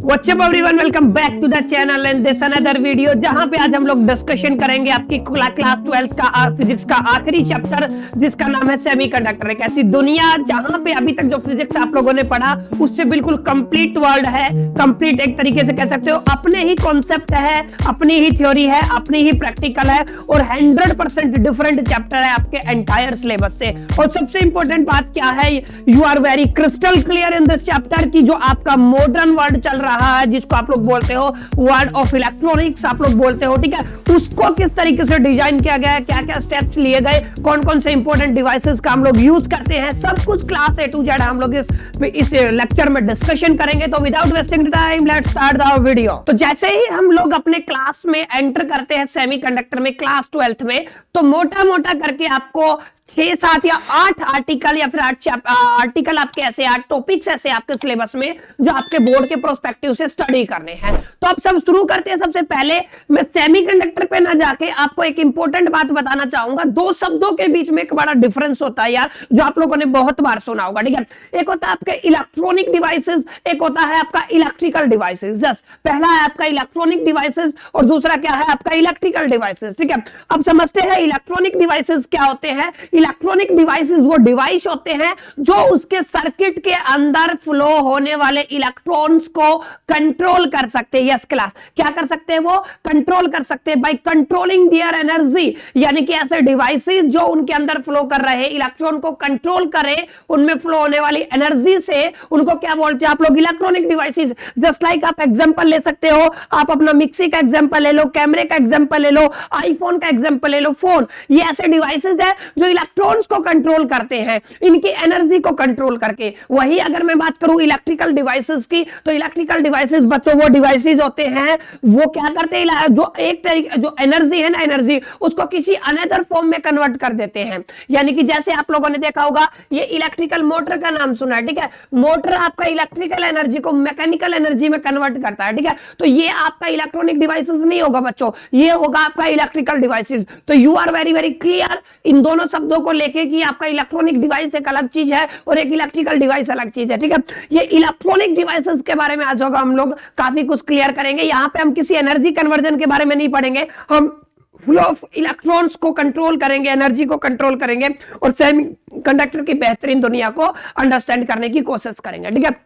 WhatsApp everyone, welcome back to the channel and this another video, जहां पे आज हम लोग डिस्कशन करेंगे आपकी क्लास 12th का फिजिक्स का आखिरी चैप्टर, जिसका नाम है सेमीकंडक्टर। एक ऐसी दुनिया जहां पे अभी तक जो फिजिक्स आप लोगों ने पढ़ा उससे बिल्कुल कंप्लीट वर्ल्ड है, कंप्लीट एक तरीके से कह सकते हो अपने ही कॉन्सेप्ट है, अपनी ही थ्योरी है, अपनी ही प्रैक्टिकल है और 100% डिफरेंट चैप्टर है आपके एंटायर सिलेबस से। और सबसे इंपॉर्टेंट बात क्या है, you are very crystal clear in this chapter की जो आपका मॉडर्न वर्ल्ड चल रहा है, जिसको आप लोग बोलते हो वर्ल्ड ऑफ इलेक्ट्रॉनिक्स आप लोग बोलते हो, ठीक है, उसको किस तरीके से डिजाइन किया गया है, क्या क्या स्टेप्स लिए गए, कौन कौन से इंपॉर्टेंट डिवाइसेस का हम लोग यूज करते हैं, सब कुछ क्लास A to Z हम लोग इस लेक्चर में डिस्कशन करेंगे। तो without wasting time let's start the video. तो जैसे ही हम लोग अपने क्लास में एंटर करते हैं सेमीकंडक्टर में क्लास 12th में, तो मोटा मोटा करके आपको 6, 7 या 8 आर्टिकल या फिर 8 आर्टिकल आपके ऐसे 8 टॉपिक्स ऐसे आपके सिलेबस में जो आपके बोर्ड के प्रोस्पेक्टिव से स्टडी करने हैं। तो अब सब शुरू करते हैं। सबसे पहले मैं सेमीकंडक्टर पे ना जाके आपको एक इंपॉर्टेंट बात बताना चाहूंगा। दो शब्दों के बीच में एक बड़ा डिफरेंस होता है यार, जो आप लोगों ने बहुत बार सुना होगा, ठीक है। एक होता है आपके इलेक्ट्रॉनिक डिवाइसेस, एक होता है आपका इलेक्ट्रिकल डिवाइसेस। यस, पहला है आपका इलेक्ट्रॉनिक डिवाइसेस और दूसरा क्या है आपका इलेक्ट्रिकल डिवाइसेस, ठीक है। अब समझते हैं इलेक्ट्रॉनिक डिवाइसेस क्या होते हैं। इलेक्ट्रॉनिक डिवाइसेस वो डिवाइस होते हैं जो उसके सर्किट के अंदर फ्लो होने वाले इलेक्ट्रॉन्स को कंट्रोल कर सकते हैं। यस क्लास, क्या कर सकते हैं, वो कंट्रोल कर सकते हैं बाय कंट्रोलिंग देयर एनर्जी। यानी कि ऐसे डिवाइसेस जो उनके अंदर फ्लो कर रहे हैं, इलेक्ट्रॉन को कंट्रोल करें, उनमें फ्लो होने वाली एनर्जी से, उनको क्या बोलते हैं आप लोग, इलेक्ट्रॉनिक डिवाइसेस। जस्ट लाइक आप एग्जांपल ले सकते हो, आप अपना मिक्सी का एग्जांपल ले लो, कैमरे का एग्जांपल ले लो, आईफोन का एग्जांपल ले लो, फोन, ये ऐसे डिवाइसेस है जो इलेक्ट्रॉन्स को कंट्रोल करते हैं, इनकी एनर्जी को कंट्रोल करके। वही अगर मैं बात करूं इलेक्ट्रिकल डिवाइसेस की, तो इलेक्ट्रिकल डिवाइसेस बच्चों वो डिवाइसेस होते हैं वो क्या करते हैं, जो एक तरीके जो एनर्जी है ना, एनर्जी उसको किसी अनदर फॉर्म में कन्वर्ट कर देते हैं। यानी कि जैसे आप लोगों ने देखा होगा, ये इलेक्ट्रिकल मोटर का नाम सुना है, ठीक है। मोटर आपका इलेक्ट्रिकल एनर्जी को मैकेनिकल एनर्जी में कन्वर्ट करता है, ठीक है। तो ये आपका इलेक्ट्रॉनिक डिवाइसेस नहीं होगा बच्चों, ये होगा आपका इलेक्ट्रिकल डिवाइसेस। तो you are very very clear in दोनों शब्दों को लेके कि आपका इलेक्ट्रॉनिक डिवाइस एक अलग चीज है और एक इलेक्ट्रिकल डिवाइस अलग चीज है, ठीक है। ये इलेक्ट्रॉनिक डिवाइसेस के बारे में आज होगा हम लोग काफी कुछ क्लियर करेंगे। यहां पे हम किसी एनर्जी कन्वर्जन के बारे में नहीं पढ़ेंगे, हम फ्लो ऑफ इलेक्ट्रॉन्स को कंट्रोल करेंगे, एनर्जी को कंट्रोल करेंगे और सेमीकंडक्टर की बेहतरीन दुनिया को अंडरस्टैंड करने की कोशिश करेंगे, ठीक है।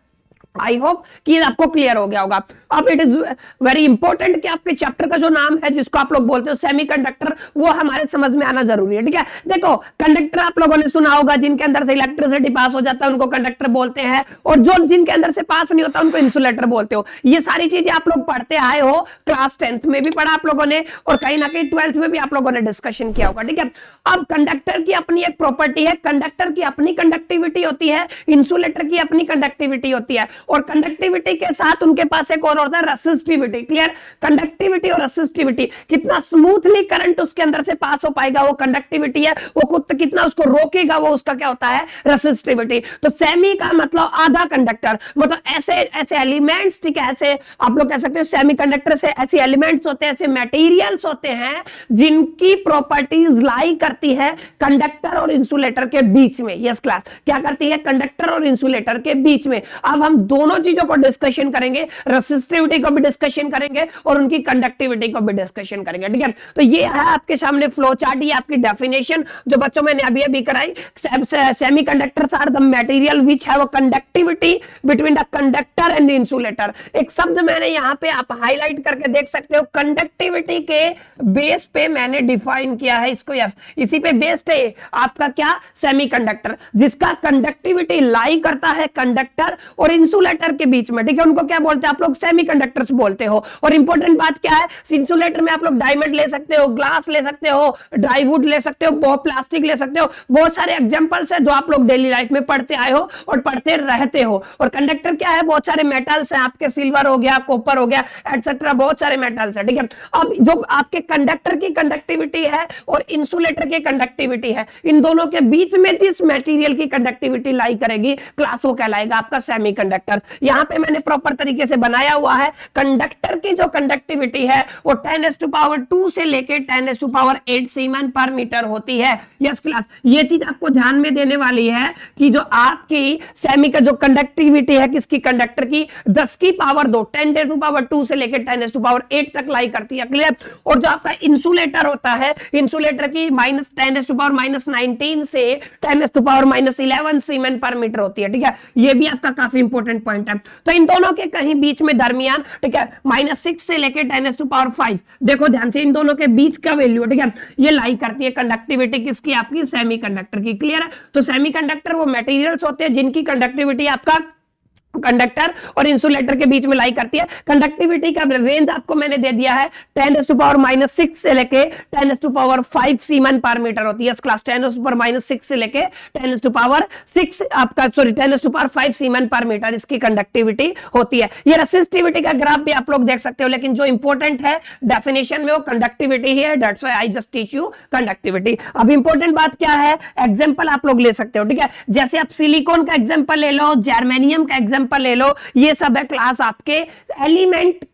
आई होप कि आपको क्लियर हो गया होगा। अब इट इज वेरी इंपॉर्टेंट कि आपके चैप्टर का जो नाम है, जिसको आप लोग बोलते हो सेमीकंडक्टर, वो हमारे समझ में आना जरूरी है, ठीक है। देखो, कंडक्टर आप लोगों ने सुना होगा, जिनके अंदर से इलेक्ट्रिसिटी पास हो जाता है उनको कंडक्टर बोलते हैं, और जो जिनके अंदर से पास नहीं होता उनको इंसुलेटर बोलते हो। ये सारी चीजें आप लोग पढ़ते आए हो, क्लास 10th में भी पढ़ा आप लोगों ने और कहीं ना कहीं 12th में भी आप लोगों ने डिस्कशन किया होगा, ठीक है। अब कंडक्टर की अपनी एक प्रॉपर्टी है, कंडक्टर की अपनी कंडक्टिविटी होती है, इंसुलेटर की अपनी कंडक्टिविटी होती है, और कंडक्टिविटी के साथ उनके पास एक और होता है रेसिस्टिविटी। क्लियर, कंडक्टिविटी और रेसिस्टिविटी, कितना स्मूथली करंट उसके अंदर से पास हो पाएगा वो कंडक्टिविटी है, वो कितना उसको रोकेगा वो उसका क्या होता है, रेसिस्टिविटी। तो सेमी का मतलब आधा कंडक्टर, मतलब ऐसे ऐसे एलिमेंट्स, ठीक है, ऐसे आप लोग कह सकते हो सेमीकंडक्टर से ऐसे एलिमेंट्स होते हैं, ऐसे मटेरियल्स होते हैं जिनकी प्रॉपर्टीज लाई करती है कंडक्टर और इंसुलेटर के बीच में। यस क्लास, क्या करती है, कंडक्टर और इंसुलेटर के बीच में। अब हम दोनों चीजों को डिस्कशन करेंगे, रेसिस्टिविटी को भी डिस्कशन करेंगे और उनकी कंडक्टिविटी को भी डिस्कशन करेंगे, ठीक है। तो ये है आपके सामने फ्लो चार्ट, ये आपकी डेफिनेशन जो बच्चों मैंने अभी अभी कराई। Semiconductors are the material which have a conductivity between the conductor and the insulator. एक शब्द मैंने यहां पे आप हाईलाइट करके देख सकते हो, कंडक्टिविटी के बेस पे मैंने डिफाइन किया है इसको। यस, इसी पे बेस्ड है आपका क्या, सेमीकंडक्टर, जिसका कंडक्टिविटी लाई करता है कंडक्टर और इंसुलेटर के बीच में, ठीक है। उनको क्या बोलते हैं आप लोग, सेमीकंडक्टर्स बोलते हो। और इंपॉर्टेंट बात क्या है, इंसुलेटर में आप लोग डायमंड ले सकते हो, ग्लास ले सकते हो, ड्राईवुड ले सकते हो, बहुत प्लास्टिक ले सकते हो, बहुत सारे एग्जांपल्स है जो आप लोग डेली लाइफ में पढ़ते आए हो और पढ़ते रहते हो। और कंडक्टर क्या है, बहुत सारे मेटल्स हैं आपके, सिल्वर हो गया, कॉपर हो गया, एटसेट्रा, बहुत सारे मेटल्स है, ठीक है। अब जो आपके कंडक्टर की कंडक्टिविटी है और इंसुलेटर की कंडक्टिविटी है, इन दोनों के बीच में जिस मटेरियल की कंडक्टिविटी लाई करेगी क्लास, वो कहलाएगा आपका सेमीकंडक्टर। सेमीकंडक्टर्स। यहां पे मैंने प्रॉपर तरीके से बनाया हुआ है। कंडक्टर की जो कंडक्टिविटी है वो 10⁻²से लेके 10⁻8 सीमेन पर मीटर होती है। यस क्लास, ये चीज आपको ध्यान में देने वाली है कि जो आपकी सेमी का जो कंडक्टिविटी है किसकी, कंडक्टर की 10⁻², 10⁻² से लेके 10⁻8 तक लाई करती है। क्लियर? और जो आपका इंसुलेटर होता है, इंसुलेटर की -10⁻⁻19 से 10⁻11 सीमेन पर मीटर होती है। ठीक है, ये भी आपका काफी इंपॉर्टेंट पॉइंट है। तो इन दोनों के कहीं बीच में दरमियान, ठीक है, -6 से लेके 10⁻5, देखो ध्यान से, इन दोनों के बीच का वैल्यू, ठीक है, ये लाई करती है कंडक्टिविटी किसकी, आपकी सेमीकंडक्टर की। क्लियर है? तो सेमीकंडक्टर वो मटेरियल्स होते हैं जिनकी कंडक्टिविटी आपका कंडक्टर और इंसुलेटर के बीच में लाई करती है। कंडक्टिविटी का रेंज आपको मैंने दे दिया है 10⁻⁻6 से लेके 10⁻5 सीमेन पर मीटर होती है। इस क्लास 10⁻⁻6 से लेके 10⁻6 आपका, सॉरी, 10⁻5 सीमेन पर मीटर इसकी कंडक्टिविटी होती है। ये रेसिस्टिविटी का ग्राफ भी आप लोग देख सकते हो, लेकिन जो इंपॉर्टेंट है डेफिनेशन में वो कंडक्टिविटी ही है। That's why I just teach you conductivity. अब इंपॉर्टेंट बात क्या है, एग्जांपल आप लोग ले सकते हो। ठीक है, जैसे आप सिलिकॉन का एग्जांपल ले लो, जर्मेनियम का एग्जांपल ले लो, ये सब है क्लास आपके एलिमेंट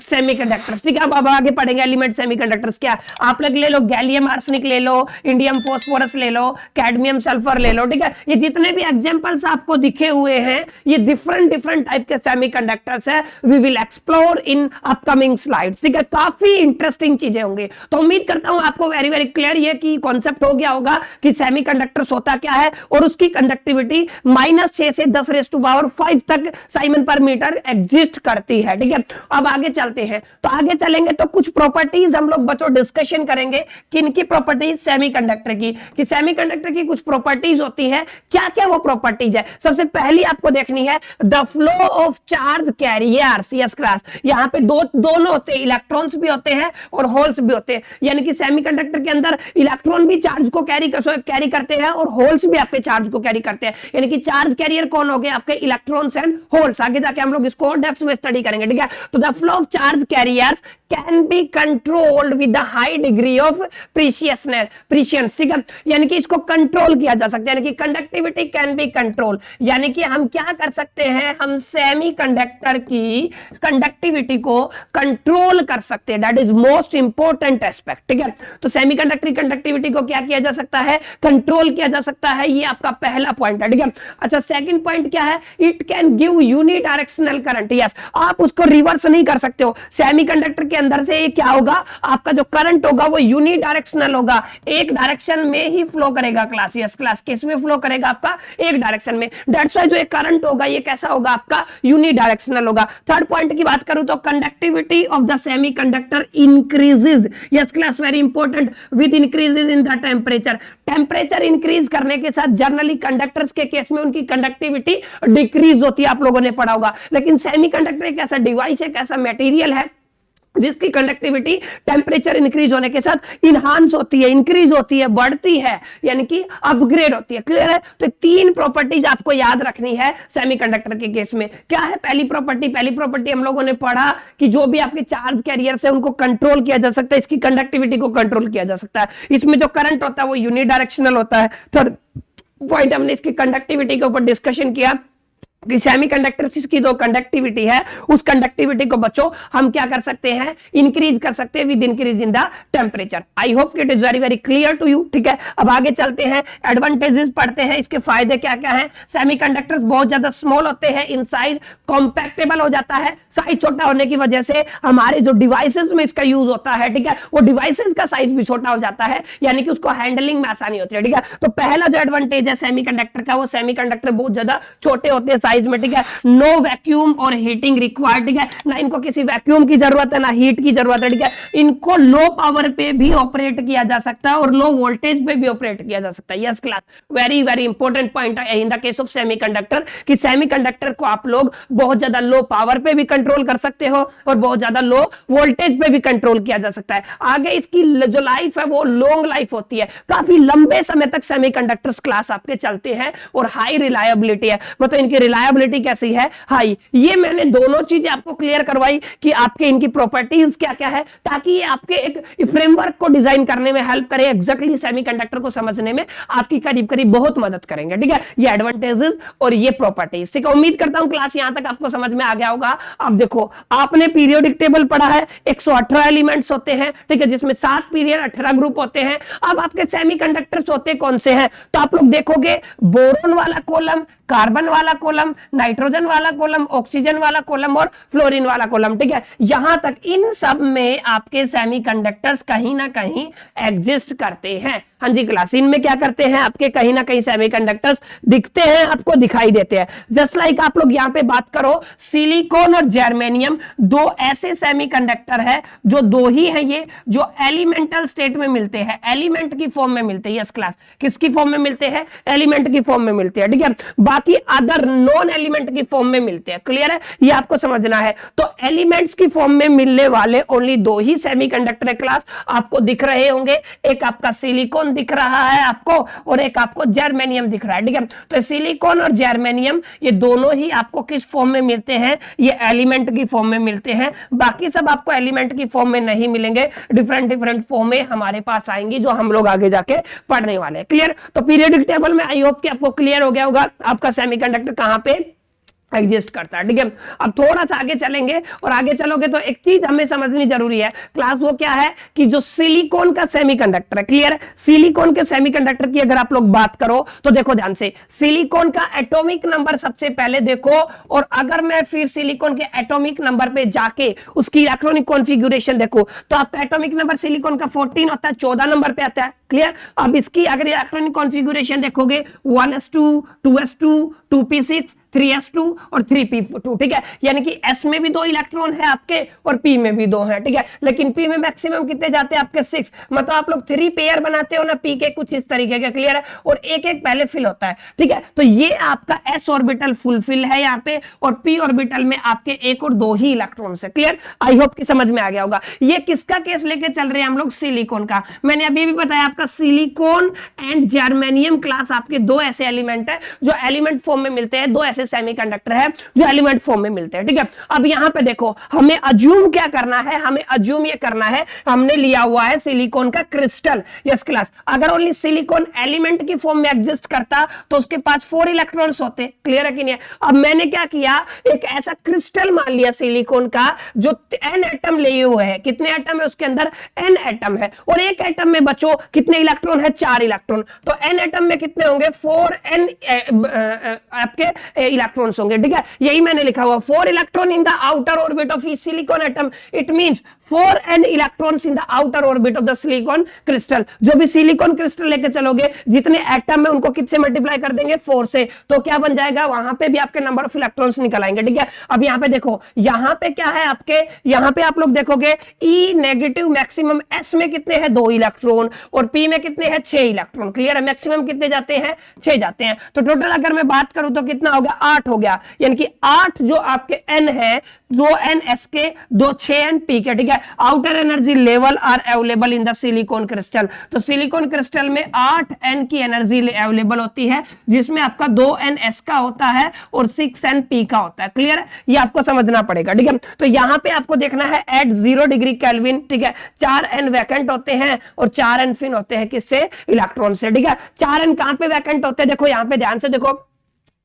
सेमीकंडक्टर्स। ठीक है, अब आगे पढ़ेंगे एलिमेंट सेमीकंडक्टर्स क्या। आप लोग ले लो गैलियम आर्सेनिक ले लो, इंडियम फास्फोरस ले लो, कैडमियम सल्फर ले लो। ठीक है, ये जितने भी एग्जांपल्स आपको दिखे हुए हैं ये डिफरेंट टाइप के सेमीकंडक्टर्स है। We will explore in upcoming slides. ठीक है, काफी इंटरेस्टिंग चीजें होंगी। तो उम्मीद करता हूं आपको वेरी क्लियर ये कि कॉन्सेप्ट हो गया होगा कि सेमीकंडक्टर्स होता क्या है और उसकी कंडक्टिविटी -6 से 10⁻5 तक साइमन पर मीटर एग्जिस्ट करती है। ठीक है, अब आगे चलते हैं। तो आगे चलेंगे तो कुछ प्रॉपर्टीज हम लोग बच्चों डिस्कशन करेंगे। किनकी प्रॉपर्टीज? सेमीकंडक्टर की। कि सेमीकंडक्टर की कुछ प्रॉपर्टीज होती है। क्या क्या वो प्रॉपर्टीज है? सबसे पहली आपको देखनी है the flow of charge carriers. Yes class, यहां पे दोनों होते हैं, इलेक्ट्रॉन्स भी होते हैं और होल्स भी होते हैं। यानी कि सेमीकंडक्टर के अंदर इलेक्ट्रॉन भी चार्ज को कैरी करते हैं और होल्स भी आपके चार्ज को कैरी करते हैं। यानी कि चार्ज कैरियर कौन हो गए? आपके इलेक्ट्रॉन्स एंड होल्स। आगे जाके हम लोग इसको डेप्थ में स्टडी करेंगे। ठीक है, तो the flow of charge carriers can be controlled with a high degree of precision। ठीक है, यानी कि इसको कंट्रोल किया जा सकता है, यानी कि कंडक्टिविटी कैन बी कंट्रोल। यानी कि हम क्या कर सकते हैं, हम सेमीकंडक्टर की कंडक्टिविटी को कंट्रोल कर सकते हैं। That is most important aspect. ठीक है, तो सेमीकंडक्टर की कंडक्टिविटी को क्या किया जा सकता है? कंट्रोल किया जा सकता है। ये आपका पहला पॉइंट है। ठीक है, अच्छा, सेकंड पॉइंट क्या है? It can give unidirectional current. Yes, आप उसको रिवर्स नहीं कर सकते हो। सेमीकंडक्टर के अंदर से क्या होगा, आपका जो करंट होगा वो यूनिडायरेक्शनल होगा, एक डायरेक्शन में ही फ्लो करेगा। क्लास, यस क्लास, किस में फ्लो करेगा? आपका एक डायरेक्शन में। दैट्स व्हाई जो एक करंट होगा ये कैसा होगा? आपका यूनिडायरेक्शनल होगा। थर्ड पॉइंट की बात करूं तो conductivity of the semiconductor increases. Yes class, very important, with increases in the temperature. Temperature increase करने के साथ जनरली कंडक्टर्स के केस में उनकी कंडक्टिविटी डिक्रीज होती है, आप लोगों ने पढ़ा होगा। लेकिन सेमीकंडक्टर एक ऐसा डिवाइस है, एक ऐसा मटेरियल है जिसकी कंडक्टिविटी टेंपरेचर इंक्रीज होने के साथ इनहांस होती है, इंक्रीज होती है, बढ़ती है, यानी कि अपग्रेड होती है। क्लियर है? तो तीन प्रॉपर्टीज आपको याद रखनी है सेमीकंडक्टर के केस में। क्या है पहली प्रॉपर्टी? हम लोगों ने पढ़ा कि जो भी आपके चार्ज कैरियर्स है उनको कंट्रोल किया जा सकता है, इसकी कंडक्टिविटी को कंट्रोल किया जा सकता है। इसमें जो करंट होता है वो यूनिडायरेक्शनल होता है। थर्ड पॉइंट, हमने इसकी कंडक्टिविटी के ऊपर डिस्कशन किया कि सेमीकंडक्टर की जो कंडक्टिविटी है उस कंडक्टिविटी को बच्चों हम क्या कर सकते हैं? इंक्रीज कर सकते हैं with increase in the temperature. I hope it is very clear to you. ठीक है, अब आगे चलते हैं, एडवांटेजेस पढ़ते हैं, इसके फायदे क्या क्या हैं। सेमीकंडक्टर्स बहुत ज्यादा स्मॉल होते हैं इन साइज, कॉम्पैक्टेबल हो जाता है। साइज छोटा होने की वजह से हमारे जो डिवाइसेस में इसका यूज होता है, ठीक है, वो डिवाइसेस का साइज भी छोटा हो जाता है, यानी कि उसको हैंडलिंग में आसानी होती है। ठीक है, तो पहला जो एडवांटेज है सेमीकंडक्टर का, वो सेमीकंडक्टर बहुत ज्यादा छोटे होते हैं साइज में। ठीक है, नो वैक्यूम और हीटिंग रिक्वायर्ड। ठीक है, ना इनको किसी वैक्यूम की जरूरत है ना हीट की जरूरत है। ठीक है, इनको लो पावर पे भी ऑपरेट किया जा सकता है और लो वोल्टेज पे भी ऑपरेट किया जा सकता है। Yes class, very important point है in the case of semiconductor कि सेमीकंडक्टर को आप लोग बहुत ज्यादा लो पावर पे भी कंट्रोल कर सकते हो और बहुत ज्यादा लो वोल्टेज पे भी कंट्रोल किया जा सकता है। आगे इसकी जो लाइफ है वो लॉन्ग लाइफ होती है, काफी लंबे समय तक सेमीकंडक्टर्स क्लास आपके चलते हैं और हाई रिलायबिलिटी है, मतलब इनकी रिलायबिलिटी कैसी है, हाई। ये मैंने दोनों चीजें आपको क्लियर करवाई कि आपके इनकी प्रॉपर्टीज क्या क्या है, ताकि ये आपके एक फ्रेमवर्क को डिजाइन करने में हेल्प करे, एग्जैक्टली सेमीकंडक्टर को समझने में आपकी करीब करीब बहुत मदद करेंगे। ठीक है, ये एडवांटेजेस और ये प्रॉपर्टीज। ठीक है, उम्मीद करता हूं क्लास यहां तक आपको समझ में आ गया होगा। अब देखो, आपने पीरियोडिक टेबल पढ़ा है, 118 एलिमेंट्स होते हैं, ठीक है, जिसमें 7 पीरियड 18 ग्रुप होते हैं। अब आपके सेमीकंडक्टर्स होते कौन से हैं, तो आप लोग देखोगे बोरोन वाला कॉलम, कार्बन वाला कॉलम, नाइट्रोजन वाला कॉलम, ऑक्सीजन वाला कॉलम और फ्लोरीन वाला कॉलम। ठीक है, यहां तक इन सब में आपके सेमीकंडक्टर्स कहीं ना कहीं एग्जिस्ट करते हैं। हाँ जी क्लास, इनमें क्या करते हैं, आपके कहीं ना कहीं सेमीकंडक्टर्स दिखते हैं, आपको दिखाई देते हैं। जस्ट लाइक आप लोग यहां पे बात करो, सिलिकॉन और जर्मेनियम दो ऐसे सेमीकंडक्टर है जो दो ही है, ये जो एलिमेंटल स्टेट में मिलते हैं, एलिमेंट की फॉर्म में मिलते हैं। यस क्लास, किसकी फॉर्म में मिलते हैं, एलिमेंट की फॉर्म में मिलते हैं। ठीक है, बाकी अदर नॉन एलिमेंट की फॉर्म में मिलते हैं। क्लियर है, ये आपको समझना है। तो एलिमेंट्स की फॉर्म में मिलने वाले ओनली दो ही सेमीकंडक्टर है क्लास, आपको दिख रहे होंगे। एक आपका सिलिकॉन दिख रहा है आपको, और एक आपको जर्मेनियम दिख रहा है। ठीक है, तो सिलिकॉन और जर्मेनियम ये दोनों ही आपको किस फॉर्म में मिलते हैं, ये एलिमेंट की फॉर्म में मिलते हैं। बाकी सब आपको एलिमेंट की फॉर्म में नहीं मिलेंगे, डिफरेंट डिफरेंट फॉर्म में हमारे पास आएंगी, जो हम लोग आगे जाके पढ़ने वाले हैं। क्लियर, तो पीरियोडिक टेबल में आई होप कि आपको क्लियर हो गया होगा आपका सेमीकंडक्टर कहां पे एग्जिस्ट करता है। ठीक है, अब थोड़ा सा आगे चलेंगे, और आगे चलोगे तो एक चीज हमें समझनी जरूरी है क्लास, वो क्या है कि जो सिलिकॉन का सेमीकंडक्टर है, क्लियर, सिलिकॉन के सेमीकंडक्टर की अगर आप लोग बात करो तो देखो ध्यान से, सिलिकॉन का एटॉमिक नंबर सबसे पहले देखो, और अगर मैं फिर सिलिकॉन के एटॉमिक नंबर पे जाके उसकी इलेक्ट्रॉनिक कॉन्फ़िगरेशन देखो, तो आपका एटॉमिक नंबर सिलिकॉन का 14 होता है, 14 नंबर पे आता है। क्लियर, अब इसकी अगर इलेक्ट्रॉनिक कॉन्फ़िगरेशन देखोगे 1s2 2s2 2p6 3s2 और 3p2। ठीक है, यानी कि s में भी 2 इलेक्ट्रॉन है आपके और p में भी 2 है। ठीक है, लेकिन p में मैक्सिमम कितने जाते हैं आपके 6, मतलब आप लोग 3 पेयर बनाते हो ना p के, कुछ इस तरीके का। क्लियर है, और एक एक पहले फिल होता है। ठीक है, तो ये आपका s ऑर्बिटल फुलफिल है यहाँ पे, और p ऑर्बिटल में आपके एक और 2 ही इलेक्ट्रॉन है। क्लियर, आई होप कि समझ में आ गया होगा। ये किसका केस लेके चल रहे हैं हम लोग, सिलिकॉन का। मैंने अभी भी बताया आपका सिलिकॉन एंड जर्मेनियम क्लास आपके दो ऐसे एलिमेंट है जो एलिमेंट फॉर्म में मिलते हैं, दो ऐसे सेमीकंडक्टर है जो एलिमेंट फॉर्म में मिलते हैं। ठीक है, अब यहां पे देखो, हमें अज्यूम क्या करना है, हमें अज्यूम ये करना है, हमने लिया हुआ है सिलिकॉन का क्रिस्टल। यस क्लास, अगर ओनली सिलिकॉन एलिमेंट की फॉर्म में एग्जिस्ट करता तो उसके पास 4 इलेक्ट्रॉन्स होते। क्लियर है कि नहीं? अब मैंने क्या किया, एक ऐसा क्रिस्टल मान लिया सिलिकॉन का जो n एटम लिए हुए है। कितने एटम है उसके अंदर, n एटम है, और एक एटम में बचो कितने इलेक्ट्रॉन है, 4 इलेक्ट्रॉन। तो n एटम में कितने होंगे, 4n आपके इलेक्ट्रॉन्स होंगे। ठीक है, यही मैंने लिखा हुआ, 4 electron in the outer orbit of each silicon atom. It means 4n electrons in the outer orbit of the silicon crystal. जो भी सिलिकॉन क्रिस्टल लेके चलोगे, जितने एटम है उनको किससे मल्टीप्लाई कर देंगे, 4 से, तो क्या बन जाएगा, वहां पे भी आपके नंबर ऑफ इलेक्ट्रॉन्स निकल आएंगे। ठीक है, अब यहां पे देखो, यहां पे क्या है आपके, यहां पे आप लोग देखोगे E नेगेटिव मैक्सिमम, S में कितने हैं, 2 इलेक्ट्रॉन, और P में कितने हैं, 6 इलेक्ट्रॉन। क्लियर है, मैक्सिमम कितने जाते हैं, 6 जाते हैं। तो टोटल अगर मैं बात करूं तो कितना हो गया, 8 हो गया, यानी कि 8 जो आपके N है, 2n S के, 6n P के। ठीक है, outer energy level are available in the silicon crystal. तो सिलिकॉन क्रिस्टल में 8n की एनर्जी अवेलेबल होती है, जिसमें आपका 2n S का होता है और 6n P का होता है। क्लियर है, ये आपको समझना पड़ेगा। ठीक है, तो यहां पे आपको देखना है एट 0 डिग्री केल्विन। ठीक है, 4n वैकेंट होते हैं और 4n फिन होते हैं किससे, इलेक्ट्रॉन से। ठीक है, 4n कहां पे वैकेंट होते हैं, देखो यहां पे ध्यान से देखो,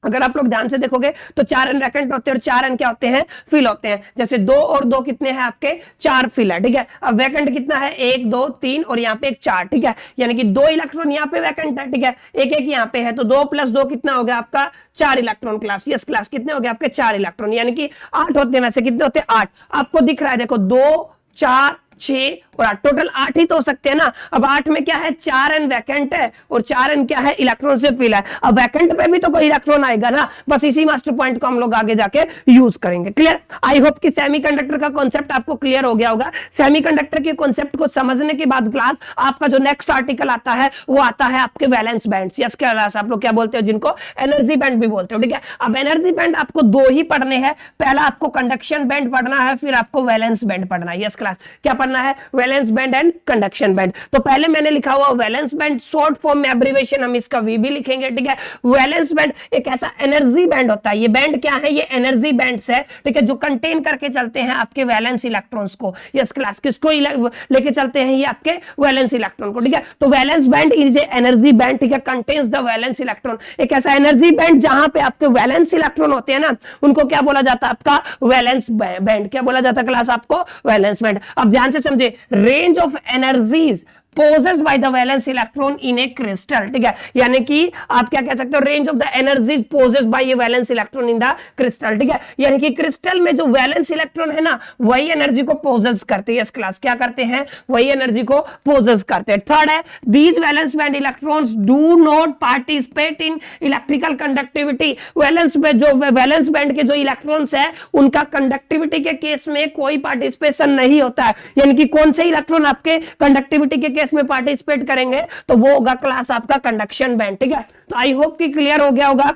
अगर आप लोग ध्यान से देखोगे तो 4n वैकेंट होते हैं और 4n क्या होते हैं, फिल होते हैं। जैसे 2 और 2 कितने हैं आपके, 4 फिल है। ठीक है, अब वैकेंट कितना है, 1 2 3 और यहाँ पे एक 4। ठीक है, यानी कि 2 इलेक्ट्रॉन यहाँ पे वैकेंट है। ठीक है, एक एक यहाँ पे है, तो 2 + 2 कितना हो गया आपका, 4 इलेक्ट्रॉन क्लास। यस क्लास, कितने हो गए आपके, 4 इलेक्ट्रॉन, यानी कि 8 होते हैं। वैसे कितने होते हैं, 8 आपको दिख रहा है, देखो 2 4 6 और 8, टोटल 8 ही तो हो सकते हैं ना। अब 8 में क्या है, 4n वैकेंट है और 4n क्या है, इलेक्ट्रॉन से फिल है। अब वैकेंट पे भी तो कोई इलेक्ट्रॉन आएगा ना, बस इसी मास्टर पॉइंट को हम लोग आगे जाके यूज करेंगे। क्लियर, आई होप कि सेमीकंडक्टर का कॉन्सेप्ट आपको क्लियर हो गया होगा। सेमीकंडक्टर के कॉन्सेप्ट को समझने के बाद क्लास आपका जो नेक्स्ट आर्टिकल आता है वो आता है आपके वैलेंस बैंड्स। यस क्लास, आप लोग क्या बोलते हो, जिनको एनर्जी बैंड भी बोलते हो। ठीक है, अब एनर्जी बैंड आपको 2 ही पढ़ने हैं, पहला आपको कंडक्शन बैंड पढ़ना है, फिर आपको वैलेंस बैंड पढ़ना है। यस क्लास, क्या पढ़ना है, valence band and conduction band. तो पहले मैंने लिखा हुआ वैलेंस बैंड, शॉर्ट फॉर्म में एब्रिविएशन हम इसका वी भी लिखेंगे, ठीक है। वैलेंस बैंड एक ऐसा एनर्जी बैंड होता है, ये बैंड क्या है, ये एनर्जी बैंड्स है, ठीक है, जो कंटेन करके चलते हैं आपके वैलेंस इलेक्ट्रॉन्स को। यस क्लास, किसको लेके चलते हैं, ये आपके वैलेंस इलेक्ट्रॉन को, ठीक है। तो valence band is a energy band, ठीक है, कंटेन्स द वैलेंस इलेक्ट्रॉन। एक ऐसा एनर्जी बैंड जहां पे आपके वैलेंस इलेक्ट्रॉन होते हैं ना, उनको क्या बोला जाता है, आपका वैलेंस बैंड। क्या बोला जाता है क्लास आपको, वैलेंस बैंड। अब ध्यान से समझे, range of energies possessed by the valence electron in a crystal, ठीक है, यानी कि आप क्या कह सकते हो, range of the energies possessed by a valence electron in the crystal, ठीक है, यानी कि क्रिस्टल में जो वैलेंस इलेक्ट्रॉन है ना, वही एनर्जी को पोजेस करते हैं। इस क्लास क्या करते हैं, वही एनर्जी को पोजेस करते हैं। थर्ड है, these valence band electrons do not participate in electrical conductivity। Valence में जो वैलेंस बैंड के जो इलेक्ट्रॉन्स है, उनका कंडक्टिविटी के केस में कोई पार्टिसिपेशन नहीं होता है। यानी कि कौन से इलेक्ट्रॉन आपके कंडक्टिविटी के केस में पार्टिसिपेट करेंगे, तो वो होगा क्लास आपका कंडक्शन बैंड, ठीक है। तो आई होप कि क्लियर हो गया होगा।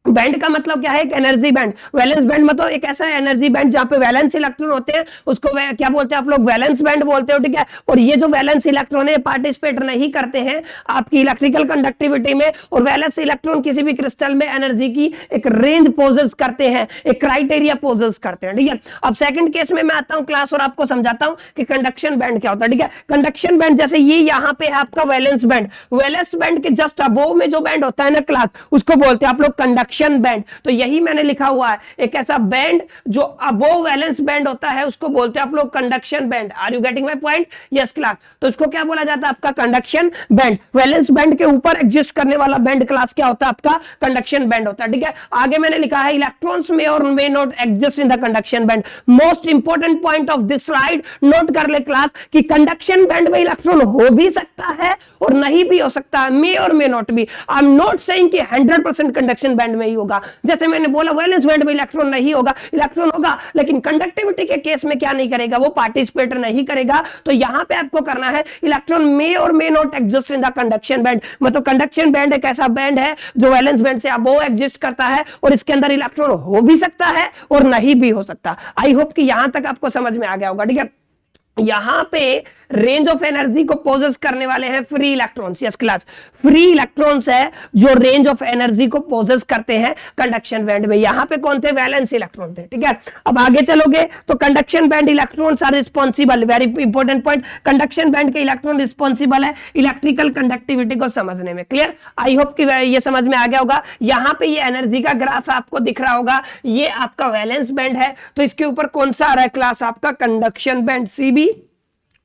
बैंड का मतलब क्या है, एक एनर्जी बैंड। वैलेंस बैंड मतलब एक ऐसा एनर्जी बैंड जहां पे वैलेंस इलेक्ट्रॉन होते हैं, उसको क्या बोलते हैं आप लोग, वैलेंस बैंड बोलते हो, ठीक है। और ये जो वैलेंस इलेक्ट्रॉन है, पार्टिसिपेट नहीं करते हैं आपकी इलेक्ट्रिकल कंडक्टिविटी में, और वैलेंस इलेक्ट्रॉन किसी भी क्रिस्टल में एनर्जी की एक रेंज पोजेस करते हैं, एक क्राइटेरिया पोजेस करते हैं, ठीक है। अब सेकंड केस में मैं आता हूं क्लास और आपको समझाता हूं कि कंडक्शन बैंड क्या होता है, ठीक है। कंडक्शन बैंड जैसे ये यहां पे है आपका वैलेंस बैंड, वैलेंस बैंड के जस्ट अबोव में जो बैंड होता है ना क्लास, उसको बोलते हैं आप लोग कंडक्शन बैंड। तो यही मैंने लिखा हुआ है, एक ऐसा बैंड जो अबोव वैलेंस बैंड होता है, उसको बोलते हैं आप लोग conduction band. Are you getting my point? Yes class. तो इसको क्या बोला जाता है, आपका कंडक्शन बैंड। वैलेंस बैंड के ऊपर एग्जिस्ट करने वाला बैंड क्लास क्या होता है, आपका कंडक्शन बैंड होता है, ठीक है। आगे मैंने लिखा है इलेक्ट्रॉन्स में और may not exist in the conduction band. Most important point of this slide, note कर ले क्लास कि कंडक्शन बैंड में इलेक्ट्रॉन हो भी सकता है और नहीं भी हो सकता है, मे और may not be. I am not saying कि 100% कंडक्शन बैंड में ही होगा। जैसे मैंने बोला वैलेंस बैंड में इलेक्ट्रॉन नहीं होगा, इलेक्ट्रॉन होगा, लेकिन कंडक्टिविटी के केस में क्या नहीं करेगा, वो पार्टिसिपेट नहीं करेगा। तो यहां पे आपको करना है, इलेक्ट्रॉन मे और may not exist in the conduction band. मतलब कंडक्शन बैंड एक ऐसा बैंड है जो वैलेंस बैंड से अबोव एग्जिस्ट करता है, और इसके अंदर इलेक्ट्रॉन हो भी सकता है और नहीं भी हो सकता। आई होप कि यहां तक आपको समझ में आ गया होगा, ठीक है। यहां पे रेंज ऑफ एनर्जी को पोजेस करने वाले हैं free electrons. Yes class, free electrons है जो रेंज ऑफ एनर्जी को पोजेस करते हैं कंडक्शन बैंड में। यहां पे कौन थे, वैलेंस इलेक्ट्रॉन थे, ठीक है। अब आगे चलोगे तो conduction band electrons are responsible, very important point, conduction band के इलेक्ट्रॉन रिस्पॉन्सिबल है इलेक्ट्रिकल कंडक्टिविटी को समझने में। क्लियर? आई होप कि ये समझ में आ गया होगा। यहां पे ये एनर्जी का ग्राफ आपको दिख रहा होगा, ये आपका वैलेंस बैंड है, तो इसके ऊपर कौन सा आ रहा है क्लास, आपका कंडक्शन बैंड सीबी,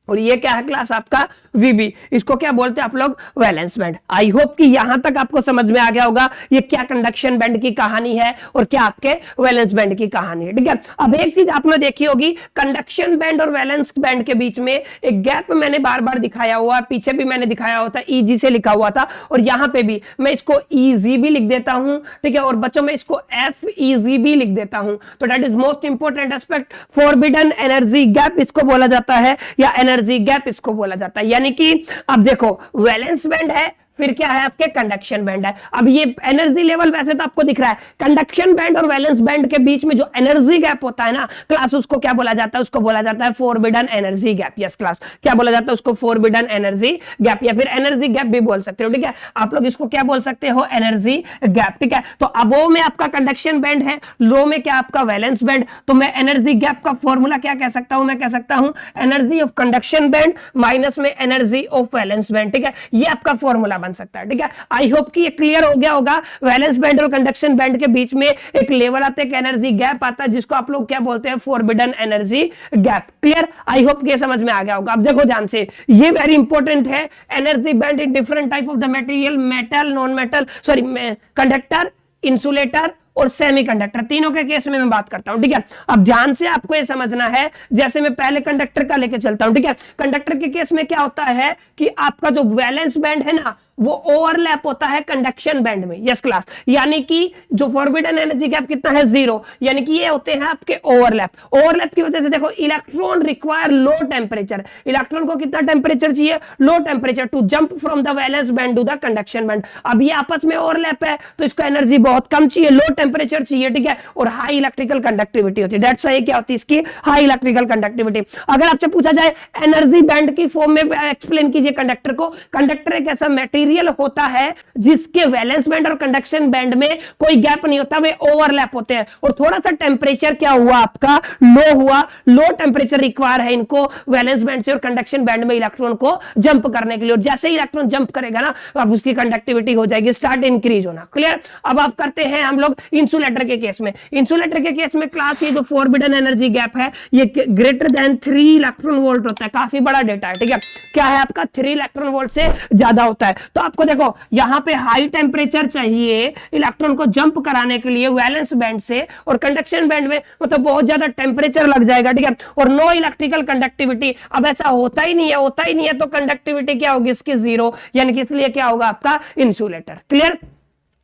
और ये क्या है क्लास आपका वीबी। इसको क्या बोलते हैं आप लोग, वैलेंस बैंड। आई होप कि यहां तक आपको समझ में आ गया होगा ये क्या कंडक्शन बैंड की कहानी है और क्या आपके वैलेंस बैंड की कहानी है, ठीक है। अब एक चीज आपने देखी होगी, कंडक्शन बैंड और वैलेंस बैंड के बीच में एक गैप मैंने बार बार दिखाया हुआ, पीछे भी मैंने दिखाया होता, ईजी से लिखा हुआ था, और यहां पे भी मैं इसको ईजी भी लिख देता हूं, ठीक है। और बच्चों में इसको एफ ईजी भी लिख देता हूं। तो that is most important aspect, forbidden energy gap इसको बोला जाता है, या एनर्जी गैप इसको बोला जाता है। यानी कि अब देखो वैलेंस बैंड है, फिर क्या है आपके कंडक्शन बैंड है। अब ये एनर्जी लेवल वैसे तो आपको दिख रहा है, कंडक्शन बैंड और वैलेंस बैंड के बीच में जो एनर्जी गैप होता है ना क्लास, उसको क्या बोला जाता है, उसको बोला जाता है forbidden energy gap. Yes class, क्या बोला जाता है उसको, फॉरबिडन एनर्जी गैप, या फिर एनर्जी गैप भी बोल सकते हो, ठीक है। आप लोग इसको क्या बोल सकते हो, एनर्जी गैप, ठीक है। तो अबोव में आपका कंडक्शन बैंड है, लो में क्या आपका वैलेंस बैंड। तो मैं एनर्जी गैप का फॉर्मूला क्या कह सकता हूं, मैं कह सकता हूं energy of conduction band minus में एनर्जी ऑफ वैलेंस बैंड, ठीक है। ये आपका फॉर्मूला सकता है, ठीक है। आई होप कि ये क्लियर हो गया होगा। वैलेंस बैंड और कंडक्शन बैंड के बीच में एक लेवल आता है, एक एनर्जी गैप आता है, जिसको आप लोग क्या बोलते हैं, forbidden energy gap. Clear? I hope कि समझ में आ गया होगा। अब देखो ध्यान से, ये वेरी इंपॉर्टेंट है, energy band in different type of the material, metal, non metal, sorry conductor, insulator और सेमीकंडक्टर, तीनों के केस में मैं बात करता हूं, ठीक है। अब ध्यान से आपको ये समझना है, जैसे मैं पहले कंडक्टर का लेके चलता हूं, ठीक है। कंडक्टर के केस में क्या होता है कि आपका जो वैलेंस बैंड है ना, वो ओवरलैप होता है कंडक्शन बैंड में। यस क्लास, यानी कि जो फॉरबिडन एनर्जी गैप कितना है, 0, यानी कि ये होते हैं आपके ओवरलैप। ओवरलैप की वजह से देखो, electron require low temperature, electron को कितना टेम्परेचर चाहिए, low temperature, to jump from the valence band to the conduction band. अब ये आपस में ओवरलैप है, तो इसको एनर्जी बहुत कम चाहिए, लो टेम्परेचर चाहिए, ठीक है, और हाई इलेक्ट्रिकल कंडक्टिविटी होती है। दैट्स व्हाई क्या होती है इसकी हाई इलेक्ट्रिकल कंडक्टिविटी। अगर आपसे पूछा जाए एनर्जी बैंड की फॉर्म में एक्सप्लेन कीजिए कंडक्टर को। कंडक्टर एक ऐसा मटेरियल होता है जिसके वैलेंस बैंड और कंडक्शन बैंड में कोई गैप नहीं होता, वे ओवरलैप होते हैं, और थोड़ा सा टेम्परेचर क्या हुआ आपका लो हुआ, लो टेम्परेचर रिक्वायर है इनको वैलेंस बैंड से और कंडक्शन बैंड में इलेक्ट्रॉन को जंप करने के लिए, और जैसे ही इलेक्ट्रॉन जंप करेगा ना तो अब उसकी कंडक्टिविटी हो जाएगी स्टार्ट इंक्रीज होना। क्लियर। अब आप करते हैं हम लोग इंसुलेटर के केस में। इंसुलेटर के केस में क्लास ये जो फॉरबिडन एनर्जी गैप है ये ग्रेटर देन 3 इलेक्ट्रॉन वोल्ट होता है। काफी बड़ा डेटा है, ठीक है, क्या है आपका 3 इलेक्ट्रॉन वोल्ट से ज्यादा होता है। तो आपको देखो यहां पे हाई टेम्परेचर चाहिए इलेक्ट्रॉन को जंप कराने के लिए वैलेंस बैंड से, और कंडक्शन बैंड में मतलब बहुत ज्यादा टेम्परेचर लग जाएगा, ठीक है, और नो इलेक्ट्रिकल कंडक्टिविटी। अब ऐसा होता ही नहीं है, तो कंडक्टिविटी क्या होगी इसकी जीरो, यानी कि इसलिए क्या होगा आपका इंसुलेटर। क्लियर।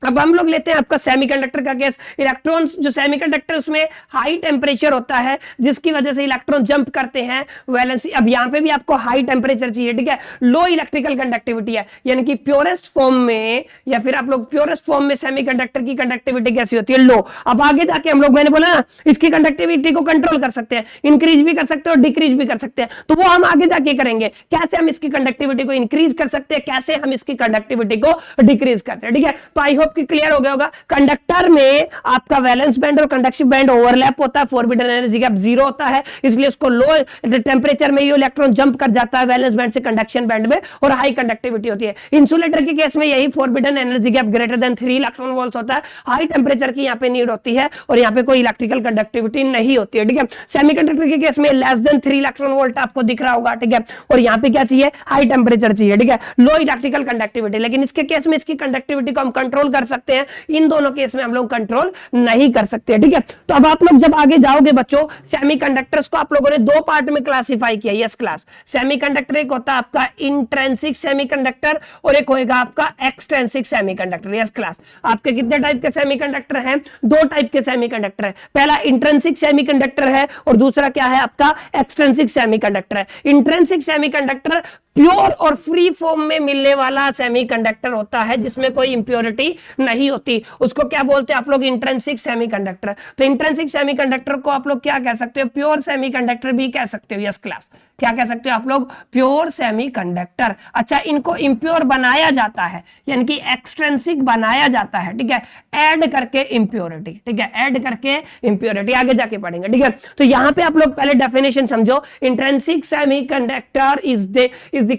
अब हम लोग लेते हैं आपका सेमीकंडक्टर का केस। इलेक्ट्रॉन्स जो सेमीकंडक्टर उसमें हाई टेम्परेचर होता है जिसकी वजह से इलेक्ट्रॉन जंप करते हैं वैलेंस। अब यहां पे भी आपको हाई टेम्परेचर चाहिए, ठीक है, लो इलेक्ट्रिकल कंडक्टिविटी है, यानी कि प्योरेस्ट फॉर्म में या फिर आप लोग प्योरेस्ट फॉर्म में सेमीकंडक्टर की कंडक्टिविटी कैसी होती है, लो। अब आगे जाके हम लोग, मैंने बोला ना इसकी कंडक्टिविटी को कंट्रोल कर सकते हैं, इंक्रीज भी कर सकते हैं और डिक्रीज भी कर सकते हैं, तो वो हम आगे जाके करेंगे कैसे हम इसकी कंडक्टिविटी को इंक्रीज कर सकते हैं, कैसे हम इसकी कंडक्टिविटी को डिक्रीज करते हैं, ठीक है। तो आई होप कि क्लियर हो गया होगा। कंडक्टर में आपका वैलेंस बैंड और कंडक्शन बैंड ओवरलैप होता है, फॉरबिडन एनर्जी गैप जीरो होता है, इसलिए उसको लो टेम्परेचर में ये इलेक्ट्रॉन जंप कर जाता है वैलेंस बैंड से कंडक्शन बैंड में, और हाई कंडक्टिविटी होती है। इंसुलेटर के केस में यही forbidden energy gap greater than 3 electron volt होता है, हाई टेम्परेचर की यहां पे नीड होती है और यहां पे कोई इलेक्ट्रिकल कंडक्टिविटी नहीं होती है, ठीक है। सेमीकंडक्टर के केस में लेस देन 3 इलेक्ट्रॉन वोल्ट आपको दिख रहा होगा, ठीक है, और यहां पे क्या चाहिए, हाई टेम्परेचर चाहिए, ठीक है, लो इलेक्ट्रिकल कंडक्टिविटी। लेकिन इसके केस में इसकी कंडक्टिविटी को हम कंट्रोल कर सकते हैं, इन दोनों केस में हम लोग कंट्रोल नहीं कर सकते, ठीक है। तो अब आप लोग जब आगे जाओगे बच्चों, सेमीकंडक्टर्स को आप लोगों ने 2 पार्ट में क्लासिफाई किया। यस क्लास, सेमीकंडक्टर एक होता है आपका इंट्रिंसिक सेमीकंडक्टर और एक होएगा आपका एक्सट्रिंसिक सेमीकंडक्टर। यस क्लास, आपके कितने टाइप के सेमीकंडक्टर हैं, 2 टाइप के सेमीकंडक्टर है। पहला इंट्रिंसिक सेमीकंडक्टर है और दूसरा क्या है आपका एक्सट्रिंसिक सेमीकंडक्टर है। इंट्रिंसिक सेमीकंडक्टर प्योर और फ्री फॉर्म में मिलने वाला सेमीकंडक्टर होता है जिसमें कोई इंप्योरिटी नहीं होती, उसको क्या बोलते हैं आप लोग, इंट्रिंसिक सेमीकंडक्टर। तो इंट्रिंसिक सेमीकंडक्टर को आप लोग क्या कह सकते हो, प्योर सेमीकंडक्टर भी कह सकते हो। यस क्लास, क्या कह सकते हो आप लोग, प्योर सेमीकंडक्टर। अच्छा, इनको इंप्योर बनाया जाता है यानी कि एक्सट्रिंसिक बनाया जाता है, ठीक है, ऐड करके इंप्योरिटी, ठीक है, ऐड करके इंप्योरिटी आगे जाके पढ़ेंगे, ठीक है। तो यहां पे आप लोग पहले डेफिनेशन समझो, intrinsic semiconductor is the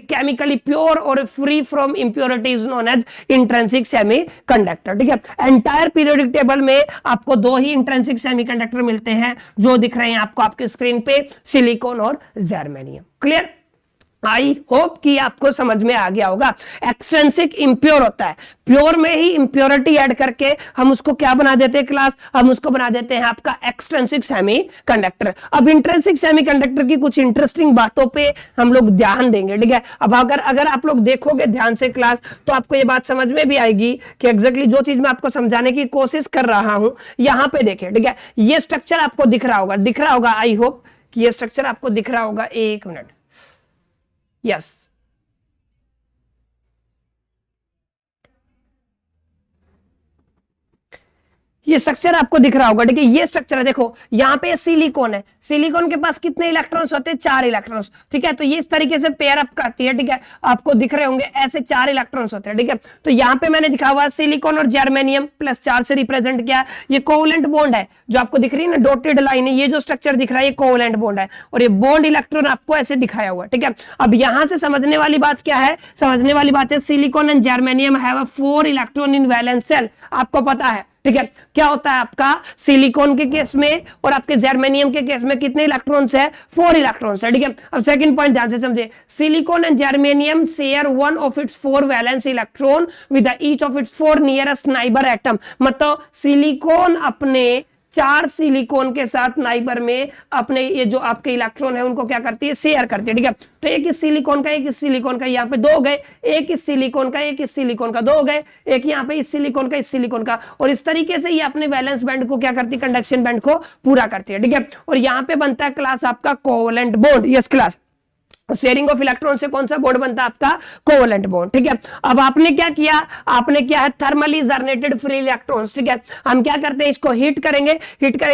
chemically pure और free from impurities known as intrinsic semiconductor, ठीक है। एंटायर पीरियोडिक टेबल में आपको 2 ही इंट्रिंसिक सेमीकंडक्टर मिलते हैं जो दिख रहे हैं आपको आपके स्क्रीन पे, सिलिकॉन और जर्मेनियम। क्लियर, आई होप कि आपको समझ में आ गया होगा। एक्सट्रिंसिक इंप्योर होता है, प्योर में ही इंप्योरिटी ऐड करके हम उसको क्या बना देते हैं क्लास, हम उसको बना देते हैं आपका एक्सट्रिंसिक सेमीकंडक्टर। अब इंट्रिंसिक सेमीकंडक्टर की कुछ इंटरेस्टिंग बातों पे हम लोग ध्यान देंगे, ठीक है। अब अगर आप लोग देखोगे ध्यान से क्लास तो आपको ये बात समझ में भी आएगी कि एग्जैक्टली जो चीज मैं आपको समझाने की कोशिश कर रहा हूं यहां पे देखें, ठीक है। ये स्ट्रक्चर आपको दिख रहा होगा, आई होप कि ये स्ट्रक्चर आपको दिख रहा होगा। 1 मिनट, यस, ये स्ट्रक्चर आपको दिख रहा होगा, ठीक है। ये स्ट्रक्चर है, देखो यहाँ पे सिलिकॉन है, सिलिकॉन के पास कितने इलेक्ट्रॉन्स होते हैं, 4 इलेक्ट्रॉन्स, ठीक है। तो ये इस तरीके से पेयर अप करती है, ठीक है, आपको दिख रहे होंगे ऐसे 4 इलेक्ट्रॉन्स होते हैं, ठीक है। तो यहाँ पे मैंने दिखा हुआ सिलिकॉन और जर्मेनियम प्लस 4 से रिप्रेजेंट किया। ये कोवलेंट बॉन्ड है जो आपको दिख रही है ना, डॉटेड लाइन है, ये जो स्ट्रक्चर दिख रहा है ये कोवलेंट बॉन्ड है और ये बॉन्ड इलेक्ट्रॉन आपको ऐसे दिखाया हुआ, ठीक है। अब यहां से समझने वाली बात क्या है, समझने वाली बात है silicon and germanium have a 4 electron in valence shell, आपको पता है, ठीक है। क्या होता है आपका सिलिकॉन के केस में और आपके जर्मेनियम के केस में कितने इलेक्ट्रॉन्स है, 4 इलेक्ट्रॉन्स है, ठीक है। अब सेकंड पॉइंट ध्यान से समझे, silicon and germanium share one of its 4 valence electron with each of its 4 nearest neighbour atom. मतलब सिलिकॉन अपने 4 सिलिकॉन के साथ नाइबर में अपने ये जो आपके इलेक्ट्रॉन है उनको क्या करती है, शेयर करती है, ठीक है। तो एक इस सिलिकॉन का, एक इस सिलिकॉन का, यहाँ पे 2 हो गए, एक इस सिलिकॉन का, एक इस सिलिकॉन का, 2 हो गए, एक यहाँ पे इस सिलिकॉन का, इस सिलिकॉन का, और इस तरीके से ये अपने वैलेंस बैंड को क्या करती है, कंडक्शन बैंड को पूरा करती है, ठीक है। और यहाँ पे बनता है क्लास आपका covalent bond. Yes class, sharing of electron से कौन सा बॉन्ड बनता है आपका, कोवेलेंट बॉन्ड। ठीक है, अब आपने क्या किया, आपने क्या है थर्मली जनरेटेड फ्री इलेक्ट्रॉन्स। ठीक है, हम क्या करते हैं, इसको हीट करेंगे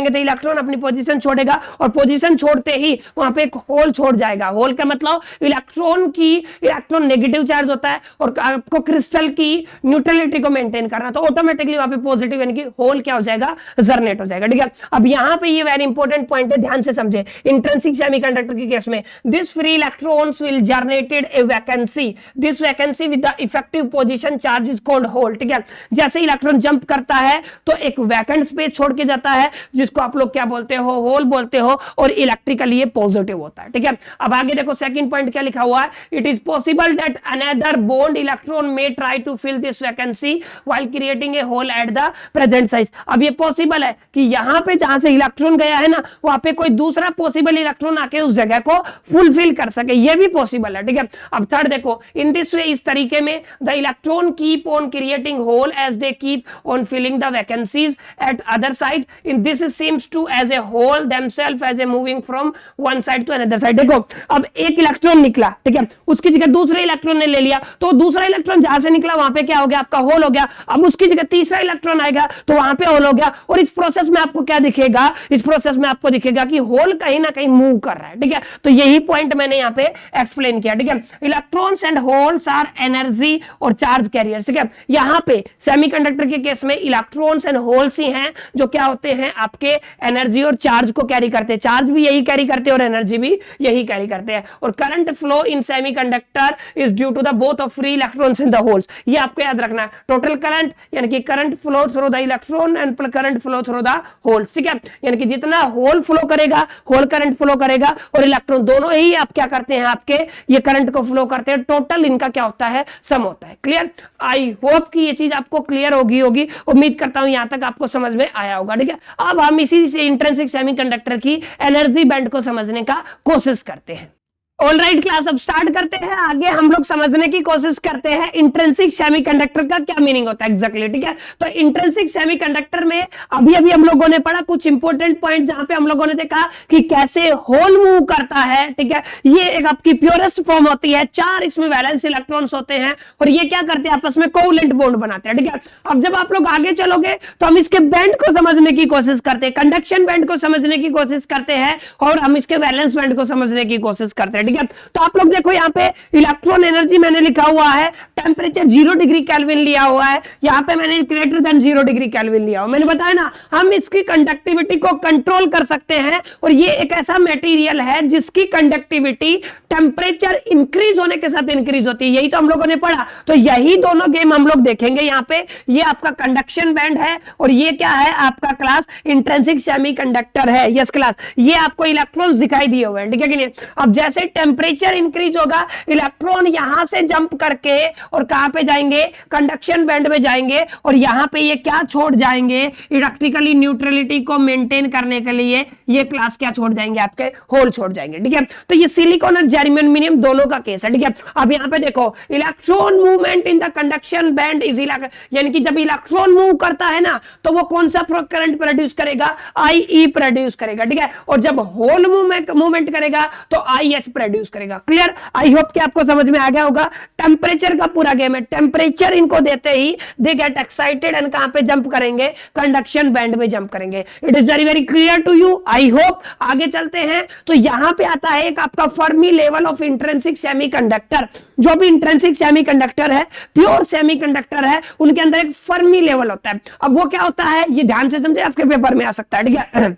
तो इलेक्ट्रॉन अपनी पोजीशन छोड़ेगा और पोजीशन छोड़ते ही वहां पे एक होल छोड़ जाएगा। होल का मतलब इलेक्ट्रॉन नेगेटिव चार्ज होता है और आपको क्रिस्टल की न्यूट्रलिटी को मेंटेन करना, तो ऑटोमेटिकली वहां पे पॉजिटिव यानी कि होल क्या हो जाएगा, जनरेट हो जाएगा। ठीक है, अब यहां पे ये वेरी इंपॉर्टेंट पॉइंट है, ध्यान से समझे। इंट्रिंसिक सेमीकंडक्टर के केस में this free electrons will generated a vacancy, this vacancy with the effective position charge is called hole। ठीक है, जैसे इलेक्ट्रॉन जंप करता है तो एक वैकेंट स्पेस छोड़ के जाता है जिसको आप लोग क्या बोलते हो, होल बोलते हो, और इलेक्ट्रिकली ये पॉजिटिव होता है। ठीक है, अब आगे देखो सेकंड पॉइंट क्या लिखा हुआ है, it is possible that another bond electron may try to fill this vacancy while creating a hole at the present size. अब ये पॉसिबल है कि यहां पे जहां से इलेक्ट्रॉन गया है ना, वहां पे कोई दूसरा पॉसिबल इलेक्ट्रॉन आके उस जगह को फुलफिल कर सके, ये भी पॉसिबल है। ठीक है, अब थर्ड देखो, इन दिस वे, इस तरीके में the electron keep on creating hole as they keep on filling the vacancies at other side, in this seems to as a hole themselves as a moving from one side to another side. देखो, अब एक electron निकला, ठीक है, उसकी जगह दूसरे electron ने ले लिया, तो दूसरा इलेक्ट्रॉन जहां से निकला वहां पे क्या हो गया, आपका होल हो गया। अब उसकी जगह तीसरा इलेक्ट्रॉन आएगा तो वहां पे होल हो गया, और इस प्रोसेस में आपको क्या दिखेगा, इस प्रोसेस में आपको दिखेगा कि होल कहीं ना कहीं मूव कर रहा है। ठीक है, तो यही पॉइंट मैंने यहां पे एक्सप्लेन किया। ठीक है, electrons and holes are energy और चार्ज कैरियर्स। ठीक है, यहां पे सेमीकंडक्टर के केस में इलेक्ट्रॉन्स एंड होल्स ही हैं जो क्या होते हैं, आपके एनर्जी और चार्ज को कैरी करते हैं। चार्ज भी यही कैरी करते हैं और एनर्जी भी यही कैरी करते हैं। और current flow in semiconductor is due to the both of free electrons in the holes. ये आपको याद रखना है, टोटल करंट यानी कि current flow through the electron and current flow through the holes. ठीक है, यानी कि जितना होल फ्लो करेगा, होल करंट फ्लो करेगा, और इलेक्ट्रॉन दोनों ही आप क्या करते हैं, आपके ये करंट को फ्लो करते हैं, टोटल इनका क्या होता है, सम होता है। क्लियर? आई होप कि ये चीज आपको क्लियर होगी उम्मीद करता हूं यहां तक आपको समझ में आया होगा। ठीक है, अब हम इसी से इंट्रिंसिक सेमीकंडक्टर की एनर्जी बैंड को समझने का कोशिश करते हैं। ऑलराइट क्लास, अब स्टार्ट करते हैं। आगे हम लोग समझने की कोशिश करते हैं इंट्रिंसिक सेमीकंडक्टर का क्या मीनिंग होता है एग्जैक्टली। ठीक है, तो इंट्रिंसिक सेमीकंडक्टर में अभी अभी हम लोगों ने पढ़ा कुछ इंपॉर्टेंट पॉइंट, जहां पे हम लोगों ने देखा कि कैसे होल मूव करता है। ठीक है, ये एक आपकी प्योरेस्ट फॉर्म होती है, 4 इसमें वैलेंस इलेक्ट्रॉन्स होते हैं और ये क्या करते हैं, आपस में कोवेलेंट बॉन्ड बनाते हैं। ठीक है, अब जब आप लोग आगे चलोगे तो हम इसके बैंड को समझने की कोशिश करते हैं, कंडक्शन बैंड को समझने की कोशिश करते हैं, और हम इसके वैलेंस बैंड को समझने की कोशिश करते हैं। ठीक है, तो आप लोग देखो यहाँ पे इलेक्ट्रॉन एनर्जी मैंने लिखा हुआ है, टेम्परेचर 0 डिग्री केल्विन लिया हुआ है, यहाँ पे मैंने ग्रेटर देन 0 डिग्री केल्विन लिया हुआ। मैंने बताया ना, हम इसकी कंडक्टिविटी को कंट्रोल कर सकते हैं, और ये एक ऐसा मटेरियल है जिसकी कंडक्टिविटी टेम्परेचर इंक्रीज होने के साथ इंक्रीज होती है। यही तो हम लोगों ने पढ़ा, तो यही दोनों गेम हम लोग देखेंगे यहाँ पे। ये आपका कंडक्शन बैंड है और ये क्या है, आपका क्लास इंट्रिंसिक सेमीकंडक्टर है। यस क्लास, ये आपको इलेक्ट्रॉन्स दिखाई दिए हुए हैं। ठीक है कि नहीं? अब जैसे टेम्परेचर इंक्रीज होगा, इलेक्ट्रॉन यहां से जंप करके और कहां पे जाएंगे, कंडक्शन बैंड में जाएंगे, और यहां पे ये क्या छोड़ जाएंगे, इलेक्ट्रिकली न्यूट्रलिटी को मेंटेन करने के लिए ये क्लास क्या छोड़ जाएंगे, आपके होल छोड़ जाएंगे। ठीक है, तो ये सिलिकॉन और जर्मेनियम दोनों का केस है। ठीक है, अब यहां पे देखो, electron movement in the conduction band is, यानी कि जब इलेक्ट्रॉन मूव करता है ना, तो वो कौन सा करंट प्रोड्यूस करेगा, IE प्रोड्यूस करेगा। ठीक है, और जब होल मूवमेंट करेगा तो IH प्रोड्यूस करेगा। क्लियर? आई होप कि आपको समझ में आ गया होगा। टेम्परेचर का पूरा गेम है, टेम्परेचर इनको देते ही दे गेट एक्साइटेड एंड कहां पे जंप करेंगे, कंडक्शन बैंड में जंप करेंगे। It is very very clear to you, I hope. आगे चलते हैं, तो यहां पे आता है एक आपका Fermi level of intrinsic semiconductor. जो भी इंट्रिंसिक सेमीकंडक्टर है, प्योर सेमीकंडक्टर है, उनके अंदर एक फर्मी लेवल होता है। अब वो क्या होता है, ये ध्यान से समझे, आपके पेपर में आ सकता है। ठीक है,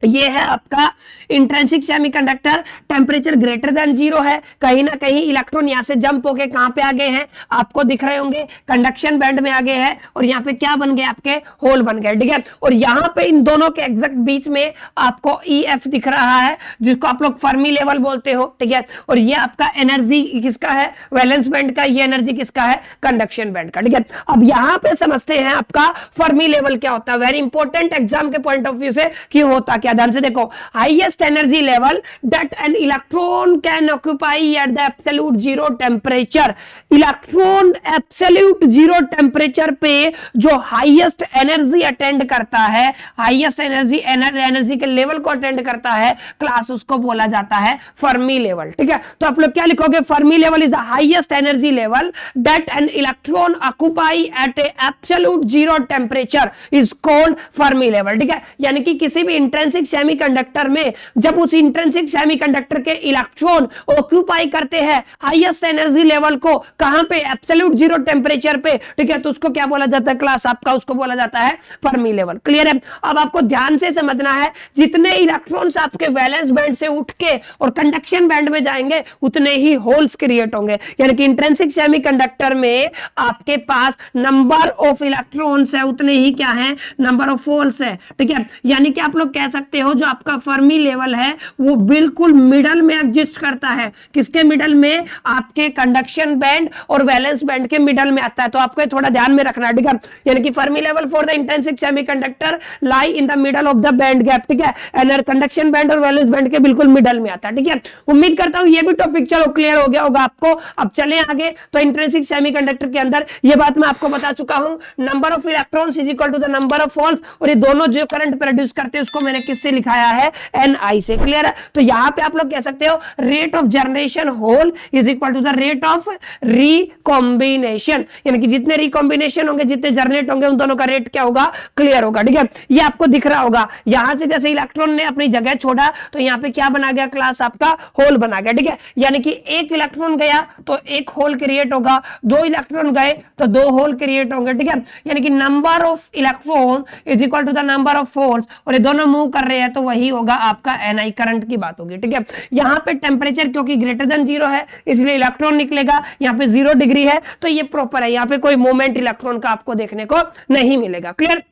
ये है आपका intrinsic semiconductor, temperature greater than 0 है, कहीं ना कहीं इलेक्ट्रॉन यहां से जंप होके कहां पे आ गए हैं, आपको दिख रहे होंगे, कंडक्शन बैंड में आ गए हैं, और यहां पे क्या बन गए, आपके होल बन गए। ठीक है, और यहां पे इन दोनों के एग्जैक्ट बीच में आपको EF दिख रहा है, जिसको आप लोग फर्मी लेवल बोलते हो। ठीक है, और ये आपका एनर्जी किसका है, वैलेंस बैंड का, ये एनर्जी किसका है, कंडक्शन बैंड का। ठीक है, अब यहां पे समझते हैं आपका फर्मी लेवल क्या होता है, वेरी इंपॉर्टेंट एग्जाम के पॉइंट ऑफ व्यू से कि होता क्या। है, ध्यान से देखो, highest energy level that an electron can occupy at the absolute zero temperature. Electron absolute zero temperature पे जो हाईएस्ट एनर्जी अटेंड करता है, हाईएस्ट एनर्जी के लेवल को अटेंड करता है क्लास, उसको बोला जाता है फर्मी लेवल। ठीक है, तो आप लोग क्या लिखोगे, Fermi level is the highest energy level that an electron occupy at a absolute zero temperature is called Fermi level. ठीक है, यानी कि किसी भी इंट्रिंसिक सेमीकंडक्टर में जब उस इंट्रिंसिक सेमीकंडक्टर के इलेक्ट्रॉन ऑक्यूपाई करते हैं हाईएस्ट एनर्जी लेवल को, कहां पे, एब्सोल्यूट जीरो टेम्परेचर पे, ठीक है, तो उसको क्या बोला जाता है क्लास आपका, उसको बोला जाता है फर्मी लेवल। क्लियर है? अब आपको ध्यान से समझना है, जितने इलेक्ट्रॉन्स आपके वैलेंस बैंड से उठ के और कंडक्शन बैंड में जाएंगे उतने ही होल्स क्रिएट होंगे। यानी कि इंट्रिंसिक सेमीकंडक्टर में आपके पास नंबर ऑफ इलेक्ट्रॉन्स है उतने ही क्या है, नंबर ऑफ होल्स है। ठीक है, यानी कि आप लोग कह सकते हो जो आपका फर्मी लेवल है वो बिल्कुल मिडल में एग्जिस्ट करता है। किसके मिडल में? आपके कंडक्शन बैंड और वैलेंस बैंड के मिडल में आता है। तो आपको थोड़ा ध्यान में रखना है। ठीक है, यानी कि Fermi level for the intrinsic semiconductor lie in the middle of the band gap. ठीक है, एनर कंडक्शन बैंड और वैलेंस बैंड के बिल्कुल मिडल में आता है। ठीक है, उम्मीद करता हूं ये भी टॉपिक चलो क्लियर हो गया होगा आपको। अब चलें आगे। तो इंट्रिंसिक सेमीकंडक्टर के अंदर ये बात मैं आपको बता चुका हूं, number of electrons is equal to the number of holes, और ये दोनों जो करंट प्रोड्यूस करते हैं उसको मैंने किससे लिखाया है, Ni से। क्लियर है? तो यहां पे आप लोग कह सकते हो rate of generation hole is equal to the rate of recombination, यानी कि जितने रिकॉम्बिनेशन होंगे, जितने जनरेट होंगे, उन दोनों का रेट क्या होगा, क्लियर होगा। ठीक है, ये आपको दिख रहा होगा। यहां से जैसे इलेक्ट्रॉन ने अपनी जगह छोड़ा तो यहां पे क्या बना गया क्लास, आपका होल बना गया। ठीक है, यानी कि एक इलेक्ट्रॉन गया तो एक होल क्रिएट होगा, दो इलेक्ट्रॉन गए तो दो होल क्रिएट होंगे। ठीक है, यानी कि number of electron is equal to the number of holes, और ये दोनों मूव कर रहे हैं तो वही होगा आपका Ni, करंट की बात होगी। ठीक है, यहां पे टेम्परेचर क्योंकि ग्रेटर देन जीरो है इसलिए इलेक्ट्रॉन निकलेगा, यहां पे 0 डिग्री है तो ये प्रॉपर है, यहां पे कोई मोमेंट इलेक्ट्रॉन का आपको देखने को नहीं मिलेगा। क्लियर?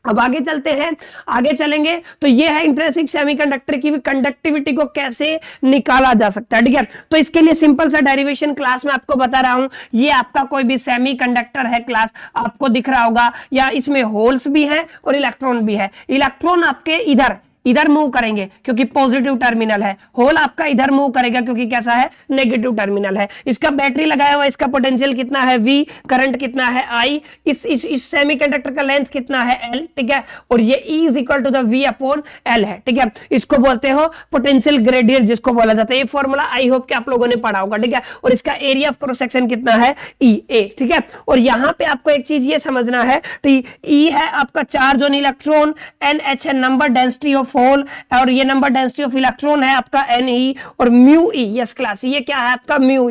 अब आगे चलते हैं, आगे चलेंगे तो ये है इंट्रिंसिक सेमीकंडक्टर की कंडक्टिविटी को कैसे निकाला जा सकता है। ठीक है, तो इसके लिए सिंपल सा डेरिवेशन क्लास में आपको बता रहा हूं। ये आपका कोई भी सेमीकंडक्टर है क्लास, आपको दिख रहा होगा, या इसमें होल्स भी हैं और इलेक्ट्रॉन भी है। इलेक्ट्रॉन आपके इधर मूव करेंगे क्योंकि पॉजिटिव टर्मिनल है, होल आपका इधर मूव करेगा क्योंकि कैसा है, नेगेटिव टर्मिनल है। इसका बैटरी लगाया हुआ, इसका पोटेंशियल कितना है V, करंट कितना है I, इस सेमीकंडक्टर का लेंथ कितना है L। ठीक है, और ये E is equal to the V upon L है। ठीक है, इसको बोलते हो पोटेंशियल ग्रेडियंट जिसको बोला जाता है। ये फॉर्मूला आई होप कि आप लोगों ने पढ़ा होगा। ठीक है, और इसका एरिया ऑफ क्रॉस सेक्शन कितना है, EA। ठीक है, और यहां पे आपको एक चीज ये समझना है, तो E है आपका चार्ज ऑन इलेक्ट्रॉन, NH है नंबर डेंसिटी ऑफ होल, और ये नंबर डेंसिटी ऑफ इलेक्ट्रॉन है आपका Ne, और म्यू ई, यस क्लास, ये क्या है आपका म्यू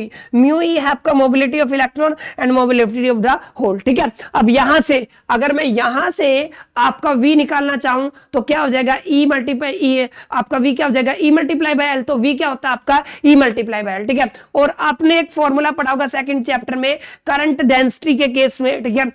ई है आपका mobility of electron and mobility of the hole. ठीक है, अब यहां से अगर मैं यहां से आपका V निकालना चाहूं तो क्या हो जाएगा, E मल्टीप्लाई E, आपका V क्या हो जाएगा, E मल्टीप्लाई बाय L, तो V क्या होता है आपका E मल्टीप्लाई बाय L। ठीक है, और आपने एक फॉर्मूला पढ़ा होगा सेकंड चैप्टर में, करंट डेंसिटी के केस में। ठीक है,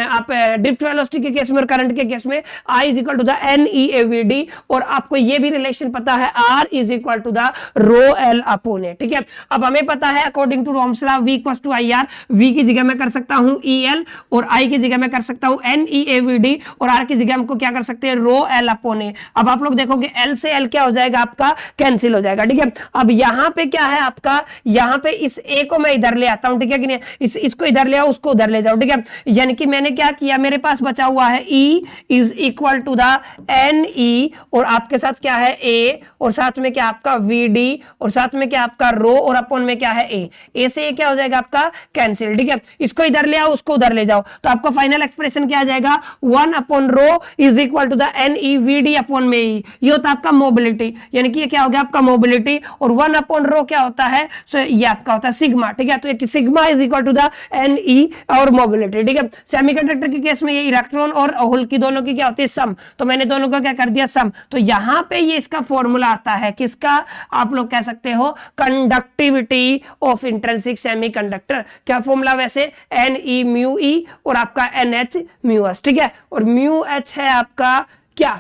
आप ड्रिफ्ट वेलोसिटी के केस में और करंट के केस में I is equal to the NeAVD, और आपको ये भी रिलेशन पता है R is equal to the rho L upon A। ठीक है, अब हमें पता है according to Ohm's law V equals to IR, V की जगह मैं कर सकता हूं EL, और I की जगह मैं कर सकता हूं NeAVD, और R की जगह हमको क्या कर सकते हैं, रो L अपॉन A। अब आप लोग देखोगे L से L क्या हो जाएगा आपका, कैंसिल हो जाएगा। ठीक है, अब यहां पे क्या है आपका, यहां पे इस A को मैं इधर ले आता हूं। ठीक है कि नहीं, इसको इधर ले आओ, उसको उधर ले जाओ। ठीक है, यानी कि मैंने क्या किया, मेरे पास बचा हुआ है E is equal to the Ne, और आपके साथ क्या है A, और साथ में क्या आपका VD, और साथ में क्या आपका रो, और अपॉन में क्या है A से A क्या हो जाएगा आपका कैंसिल। ठीक है, इसको इधर ले आओ, उसको उधर ले जाओ, तो आपका फाइनल एक्सप्रेशन क्या आ जाएगा, 1 upon rho is equal to the NeVD upon में E। ये होता है आपका मोबिलिटी, यानी कि ये क्या हो गया आपका मोबिलिटी, और 1 अपॉन रो क्या होता है, सो ये आपका होता है सिग्मा। ठीक है, तो ये sigma is equal to the Ne और मोबिलिटी। ठीक है, सेमीकंडक्टर के केस में ये इलेक्ट्रॉन और होल की दोनों की क्या होती है, सम, तो मैंने दोनों का क्या कर दिया, सम। तो यहां पे ये इसका फॉर्मूला आता है किसका, आप लोग कह सकते हो कंडक्टिविटी ऑफ इंट्रिंसिक सेमीकंडक्टर। क्या फॉर्मूला वैसे, Ne म्यू E और आपका NH म्यू S। ठीक है, और म्यू H है आपका क्या,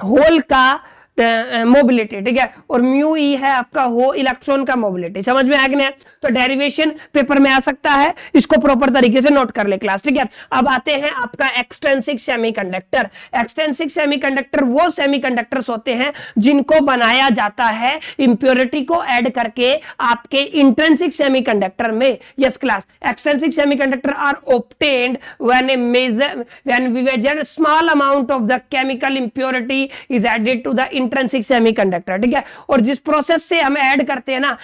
होल का मोबिलिटी, ठीक है, और म्यू ई है आपका हो इलेक्ट्रॉन का मोबिलिटी। समझ में आ गया? तो डेरिवेशन पेपर में आ सकता है, इसको प्रॉपर तरीके से नोट कर ले क्लास, ठीक है। अब आते हैं आपका एक्सट्रिंसिक सेमीकंडक्टर। एक्सट्रिंसिक सेमीकंडक्टर वो सेमीकंडक्टर्स होते हैं जिनको बनाया जाता है इंप्योरिटी को ऐड करके आपके इंट्रिंसिक सेमीकंडक्टर में। Yes class, extrinsic semiconductor are obtained when we measure small amount of the chemical impurity is added to the intrinsic semiconductor, ठीक है। और जिस प्रोसेस से हम ऐड करते हैं ना,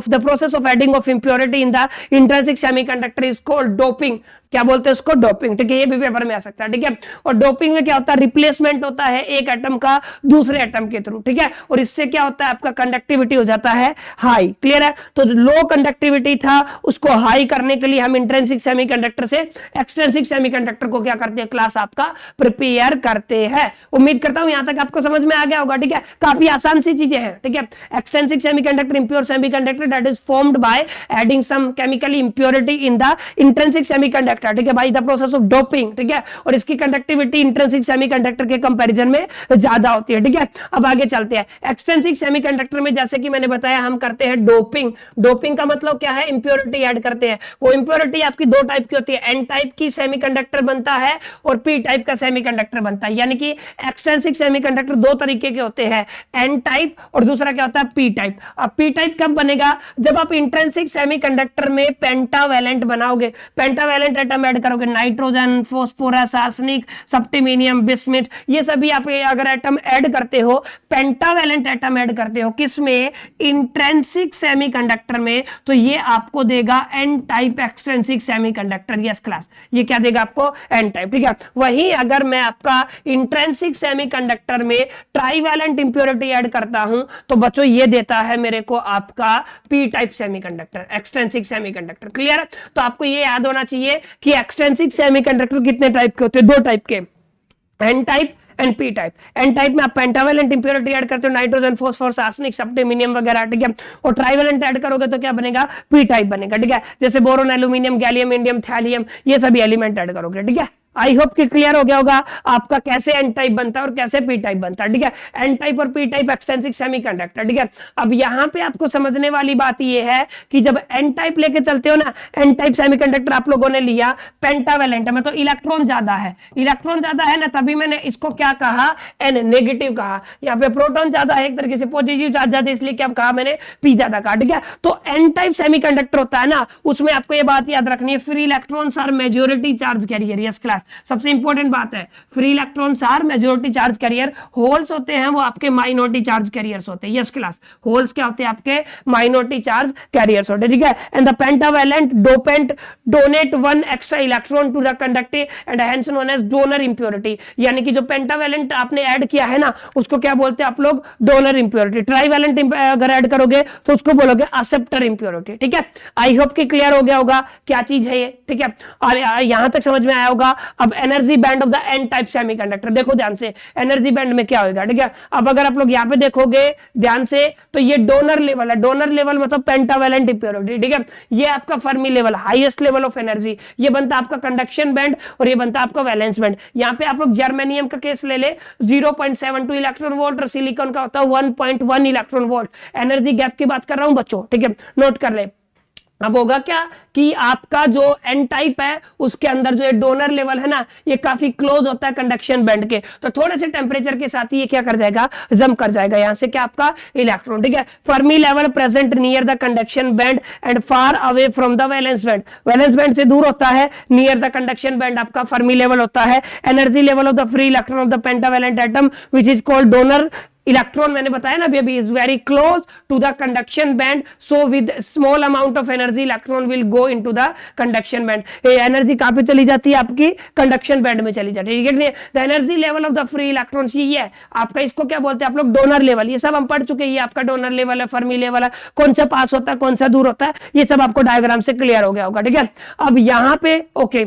the process of adding of impurity in the intrinsic semiconductor is called doping। क्या बोलते हैं उसको? डोपिंग, ठीक है, ये भी पेपर में आ सकता है, ठीक है। और डोपिंग में क्या होता है? रिप्लेसमेंट होता है एक एटम का दूसरे एटम के थ्रू, ठीक है, और इससे क्या होता है? आपका कंडक्टिविटी हो जाता है हाई। क्लियर है? तो लो कंडक्टिविटी था उसको हाई करने के लिए हम इंट्रिंसिक सेमीकंडक्टर से एक्सट्रिंसिक सेमीकंडक्टर को क्या करते हैं क्लास? आपका प्रिपेयर करते हैं। उम्मीद करता हूं यहां तक आपको समझ में आ गया होगा, ठीक है। काफी आसान सी चीजें हैं, ठीक है। Extrinsic semiconductor, impure semiconductor that is formed by adding some chemical impurity in the intrinsic semiconductor, ठीक है भाई, द प्रोसेस ऑफ डोपिंग, ठीक है। और इसकी कंडक्टिविटी इंट्रिंसिक सेमीकंडक्टर के कंपैरिजन में ज्यादा होती है, ठीक है। अब आगे चलते हैं। एक्सट्रिंसिक सेमीकंडक्टर में जैसे कि मैंने बताया हम करते हैं डोपिंग। डोपिंग का मतलब क्या है? इंप्योरिटी ऐड करते हैं। वो इंप्योरिटी आपकी दो टाइप की होती है, एन टाइप की सेमीकंडक्टर बनता है और पी टाइप का सेमीकंडक्टर बनता है। यानी कि एक्सट्रिंसिक सेमीकंडक्टर दो तरीके के होते हैं, एन टाइप और दूसरा क्या होता है? P type. अब पी टाइप कब बनेगा? जब आप इंट्रिंसिक सेमीकंडक्टर में पेंटावैलेंट बनाओगे, पेंटावैलेंट एटम ऐड करोगे, नाइट्रोजन, फास्फोरस, आर्सेनिक, सब्टिमीनियम, बिस्मिथ, ये सभी आप अगर एटम ऐड करते हो, पेंटावैलेंट एटम ऐड करते हो, किसमें? इंट्रिंसिक सेमीकंडक्टर में, तो ये आपको देगा N type extrinsic semiconductor. Yes class, ये क्या देगा आपको? एन टाइप, ठीक है। वहीं अगर मैं आपका इंट्रिंसिक सेमीकंडक्टर में ट्राइवैलेंट इंप्योरिटी ऐड करता हूं तो बच्चों ये देता है मेरे को आपका P type semiconductor, extrinsic semiconductor. Clear है? तो आपको ये याद होना चाहिए कि एक्सट्रिंसिक सेमीकंडक्टर कितने टाइप के होते हैं? दो टाइप के, N type and P type. N type में आप पेंटावैलेंट इंप्योरिटी ऐड करते हो, नाइट्रोजन, फास्फोरस, आर्सेनिक, सब्टिमीनियम वगैरह, ठीक है। और ट्राइवैलेंट ऐड करोगे तो क्या बनेगा? पी टाइप बनेगा, ठीक है। जैसे boron, aluminium, gallium, indium, thallium, ये सभी एलिमेंट ऐड करोगे, ठीक है। आई होप कि क्लियर हो गया होगा आपका कैसे एन टाइप बनता है और कैसे पी टाइप बनता है, ठीक है। एन टाइप और पी टाइप एक्सट्रिंसिक सेमीकंडक्टर, ठीक है। अब यहां पे आपको समझने वाली बात ये है कि जब एन टाइप लेके चलते हो ना, एन टाइप सेमीकंडक्टर आप लोगों ने लिया, पेंटावैलेंट में तो इलेक्ट्रॉन ज्यादा है, इलेक्ट्रॉन ज्यादा है ना, तभी मैंने इसको क्या कहा? एन नेगेटिव कहा। यहाँ पे प्रोटॉन ज्यादा है, एक तरीके से पॉजिटिव चार्ज ज्यादा, इसलिए क्या कहा मैंने? पी ज्यादा कहा, ठीक है। तो एन टाइप सेमीकंडक्टर होता है ना, उसमें आपको ये बात याद रखनी है, free electrons are majority charge carrier. Yes class, सबसे इंपॉर्टेंट बात है, free electrons are majority charge carrier. Holes होते हैं वो आपके माइनॉरिटी चार्ज कैरियर्स होते हैं। यस क्लास, होल्स क्या होते हैं? आपके माइनॉरिटी चार्ज कैरियर्स होते हैं, ठीक है। And the pentavalent dopant donate one extra electron to the conductive and hence known as donor impurity. यानी कि जो पेंटावैलेंट आपने ऐड किया है ना, उसको क्या बोलते हैं आप लोग? Donor impurity. ट्राइवैलेंट अगर ऐड करोगे तो उसको बोलोगे एक्सेप्टर इंप्योरिटी, ठीक है। आई होप कि क्लियर हो गया होगा क्या चीज है ये, ठीक है। और यहां तक समझ में आया होगा। अब energy band of the N type semiconductor देखो ध्यान से, एनर्जी बैंड में क्या होगा, ठीक है। अब अगर आप लोग यहां पे देखोगे ध्यान से तो ये डोनर लेवल है, डोनर लेवल मतलब पेंटावैलेंट इंप्योरिटी, ठीक है। ये आपका Fermi level, highest level of energy, ये बनता है आपका कंडक्शन बैंड और ये बनता है आपका वैलेंस बैंड। यहां पे आप लोग जर्मेनियम का केस ले ले, 0.72 इलेक्ट्रॉन वोल्ट और सिलिकॉन का होता है 1.1 इलेक्ट्रॉन वोल्ट। एनर्जी गैप की बात कर रहा हूं बच्चों, ठीक है, नोट कर ले। अब होगा क्या कि आपका जो एन टाइप है उसके अंदर जो डोनर लेवल है ना, ये काफी क्लोज होता है कंडक्शन बैंड के, तो थोड़े से टेम्परेचर के साथ ही ये क्या कर जाएगा? जंप कर जाएगा यहां से क्या? आपका इलेक्ट्रॉन, ठीक है। Fermi level present near the conduction band and far away from the valence band. Valence band से दूर होता है, नियर द कंडक्शन बैंड आपका फर्मी लेवल होता है। Energy level of the free electron of the pentavalent atom which is called donor electron, मैंने बताया ना अभी, is very close to the conduction band, so with small amount of energy electron will go into the conduction band. Energy कहां पे चली जाती है? आपकी कंडक्शन बैंड में चली जाती है, ठीक है। The energy level of the free electron ये है आपका, इसको क्या बोलते हैं आप लोग? Donor level. ये सब हम पढ़ चुके हैं, ये आपका डोनर लेवल है, फर्मी लेवल है, कौन सा पास होता है, कौन सा दूर होता है, ये सब आपको डायग्राम से क्लियर हो गया होगा, ठीक है। अब यहां पे ओके,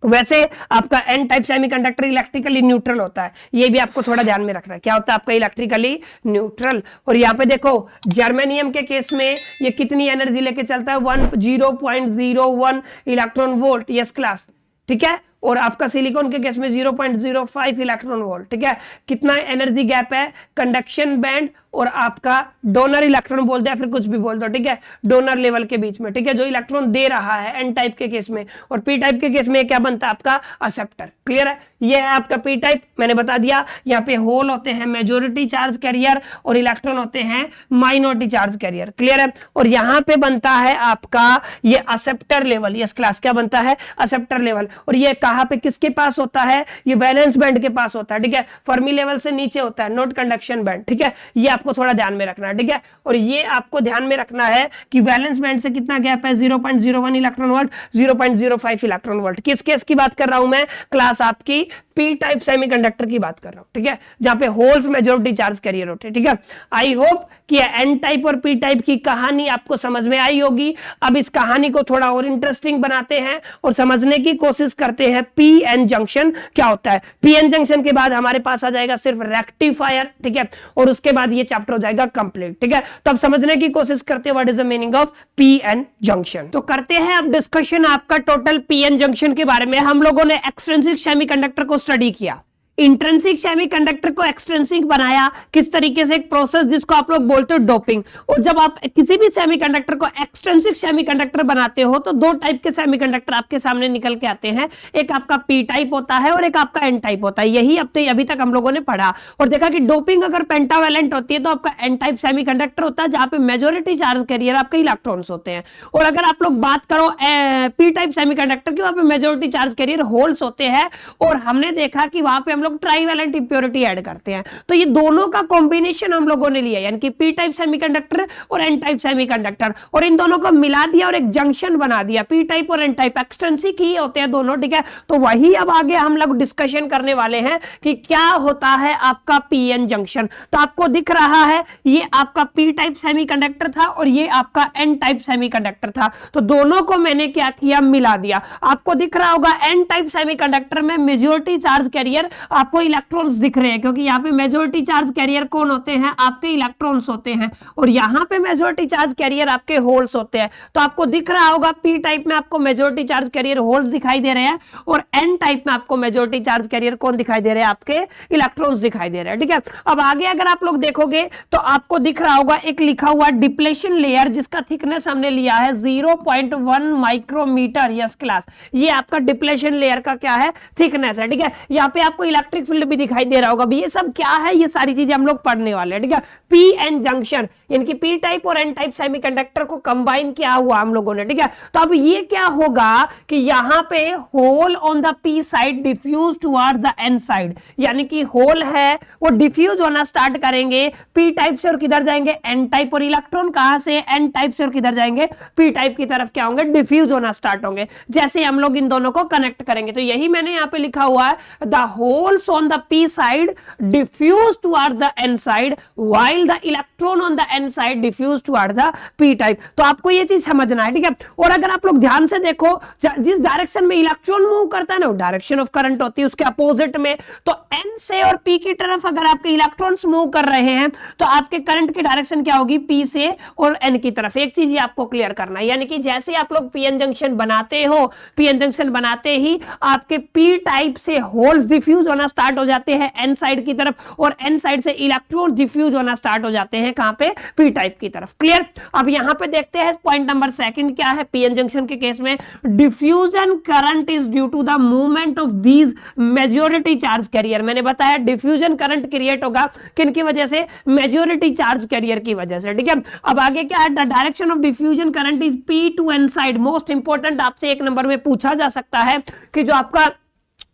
वैसे आपका N type semiconductor electrically neutral होता है, ये भी आपको थोड़ा ध्यान में रखना है, क्या होता है आपका? Electrically neutral. और यहाँ पे देखो जर्मेनियम के केस में ये कितनी एनर्जी लेके चलता है? 0.01 इलेक्ट्रॉन वोल्ट। यस क्लास, ठीक है, और आपका सिलिकॉन के केस में 0.05 इलेक्ट्रॉन वोल्ट, ठीक है। कितना एनर्जी गैप है कंडक्शन बैंड और आपका डोनर इलेक्ट्रॉन बोलते हैं, फिर कुछ भी बोल दो, ठीक है, डोनर लेवल के बीच में, ठीक है, जो इलेक्ट्रॉन दे रहा है एन टाइप के केस में। और पी टाइप के केस में क्या बनता है आपका एक्सेप्टर। क्लियर है, ये है आपका पी टाइप, मैंने बता दिया। यहाँ पे होल होते हैं मेजॉरिटी चार्ज कैरियर और इलेक्ट्रॉन होते हैं माइनॉरिटी चार्ज कैरियर। क्लियर है, और यहाँ पे बनता है आपका ये एक्सेप्टर लेवल। यस क्लास, क्या बनता है एक्सेप्टर लेवल। और ये कहां पे किसके पास होता है, ये वैलेंस बैंड के पास होता है, ठीक है, फर्मी लेवल से नीचे होता है, नॉट कंडक्शन बैंड, ठीक है। ये आपको थोड़ा ध्यान में रखना है, ठीक है। और ये आपको ध्यान में रखना है कि वैलेंस बैंड से कितना गैप है, 0.01 इलेक्ट्रॉन वोल्ट, 0.05 इलेक्ट्रॉन वोल्ट। किस केस की बात कर रहा हूं मैं क्लास, आपकी पी टाइप सेमीकंडक्टर की बात कर रहा हूं, ठीक है, जहां पे होल्स मेजॉरिटी चार्ज कैरियर होते हैं, ठीक है। आई होप कि एन टाइप और पी टाइप की कहानी आपको समझ में आई होगी। अब इस कहानी को थोड़ा और इंटरेस्टिंग बनाते हैं और समझने की कोशिश करते हैं पी एन जंक्शन क्या होता है। पी एन जंक्शन के बाद हमारे पास आ जाएगा सिर्फ रेक्टिफायर, ठीक है, और उसके बाद ये चैप्टर हो जाएगा कंप्लीट, ठीक है। तो अब समझने की कोशिश करते हैं what is the meaning of P N junction. तो करते हैं अब डिस्कशन आपका टोटल पी एन जंक्शन के बारे में। हम लोगों ने एक्सट्रिंसिक सेमीकंडक्टर को स्टडी किया, इंट्रिंसिक सेमीकंडक्टर को एक्सट्रिंसिक बनाया किस तरीके से, एक प्रोसेस जिसको आप लोग बोलते हो डोपिंग। और जब आप किसी भी सेमीकंडक्टर को एक्सट्रिंसिक सेमीकंडक्टर बनाते हो तो दो टाइप के सेमीकंडक्टर आपके सामने निकल के आते हैं, एक आपका पी टाइप होता है और एक आपका एन टाइप होता है। यही अभी तक हम लोगों ने पढ़ा और देखा कि डोपिंग अगर पेंटावैलेंट होती है तो आपका एन टाइप सेमीकंडक्टर होता है, जहां पे मेजॉरिटी चार्ज कैरियर आपके इलेक्ट्रॉन्स होते हैं। और अगर आप लोग बात करो पी टाइप सेमीकंडक्टर की, वहां पे मेजॉरिटी चार्ज कैरियर होल्स होते हैं। और हमने देखा कि वहां पे हम लोग ट्राईवैलेंट इंप्योरिटी ऐड करते हैं। तो ये दोनों का कॉम्बिनेशन हम लोगों ने लिया, यानी कि पी टाइप सेमीकंडक्टर और एन टाइप सेमीकंडक्टर, और इन दोनों को मिला दिया और एक जंक्शन बना दिया। पी टाइप और एन टाइप एक्सट्रिंसिक ही होते हैं दोनों, ठीक है। तो वही अब आगे हम लोग डिस्कशन करने वाले हैं कि क्या होता है आपका पी एन जंक्शन। तो आपको दिख रहा है ये आपका पी टाइप सेमीकंडक्टर था और ये आपका एन टाइप सेमीकंडक्टर था। तो दोनों को मैंने क्या किया, मिला दिया। आपको दिख रहा होगा एन टाइप सेमीकंडक्टर में मेजॉरिटी चार्ज कैरियर आपको इलेक्ट्रॉन्स दिख रहे हैं, क्योंकि यहाँ पे मेजॉरिटी चार्ज कैरियर कौन होते हैं, आपके इलेक्ट्रॉन्स होते हैं, और यहाँ पे मेजॉरिटी चार्ज कैरियर आपके होल्स होते हैं। तो आपको दिख रहा होगा पी टाइप में आपको मेजॉरिटी चार्ज कैरियर होल्स दिखाई दे रहे हैं और एन टाइप में आपको मेजॉरिटी चार्ज कैरियर कौन दिखाई दे रहे हैं, आपके इलेक्ट्रॉन्स दिखाई दे रहे हैं, ठीक है। अब आगे अगर आप लोग देखोगे तो आपको दिख रहा होगा एक लिखा हुआ डिप्लेशन लेयर, जिसका थिकनेस हमने लिया है 0.1 माइक्रोमीटर। यस क्लास, ये आपका डिप्लेशन लेयर का क्या है, थिकनेस है, ठीक है। यहाँ पे आपको इलेक्ट्रिक फील्ड भी दिखाई दे रहा होगा। ये सब क्या है, ये सारी चीजें हम लोग पढ़ने वाले हैं, ठीक है। पी एन जंक्शन यानी कि पी टाइप और एन टाइप सेमीकंडक्टर को कंबाइन किया हुआ हम लोगों ने, ठीक है। तो अब ये क्या होगा कि यहां पे hole on the P side diffuse towards the N side, यानी कि होल है वो डिफ्यूज होना स्टार्ट करेंगे पी टाइप से और किधर जाएंगे, एन टाइप। और इलेक्ट्रॉन कहां से, एन टाइप से और किधर जाएंगे, पी टाइप की तरफ क्या होंगे, डिफ्यूज होना स्टार्ट होंगे जैसे हम लोग इन दोनों को कनेक्ट करेंगे। तो यही मैंने यहां पे लिखा हुआ है, the holes on the p side diffuse towards the n side while the electron on the n side diffuse towards the p type। तो आपको ये चीज समझना है, ठीक है। और अगर आप लोग ध्यान से देखो, जिस डायरेक्शन में इलेक्ट्रॉन मूव करता है ना, डायरेक्शन ऑफ करंट होती है उसके अपोजिट में। तो n से और p की तरफ अगर आपके इलेक्ट्रॉन्स मूव कर रहे हैं तो आपके करंट की डायरेक्शन क्या होगी, p से और n की तरफ। एक चीज ये आपको क्लियर करना है, यानी कि जैसे आप लोग पी एन जंक्शन बनाते हो, पी एन जंक्शन बनाते ही आपके p टाइप से होल्स डिफ्यूज होना स्टार्ट हो जाते हैं एन साइड की तरफ, और एन साइड से इलेक्ट्रॉन डिफ्यूज होना स्टार्ट हो जाते हैं कहां पे, पी टाइप की तरफ। क्लियर। अब यहां पे देखते हैं पॉइंट नंबर सेकंड क्या है पीएन जंक्शन के केस में, diffusion current is due to the movement of these majority charge carrier. मैंने बताया डिफ्यूजन करंट क्रिएट होगा किनकी वजह से, मेजॉरिटी चार्ज कैरियर की वजह से, ठीक है। अब आगे क्या है, the direction of diffusion current is P to N side. Most important आपसे एक नंबर में पूछा जा सकता है कि जो आपका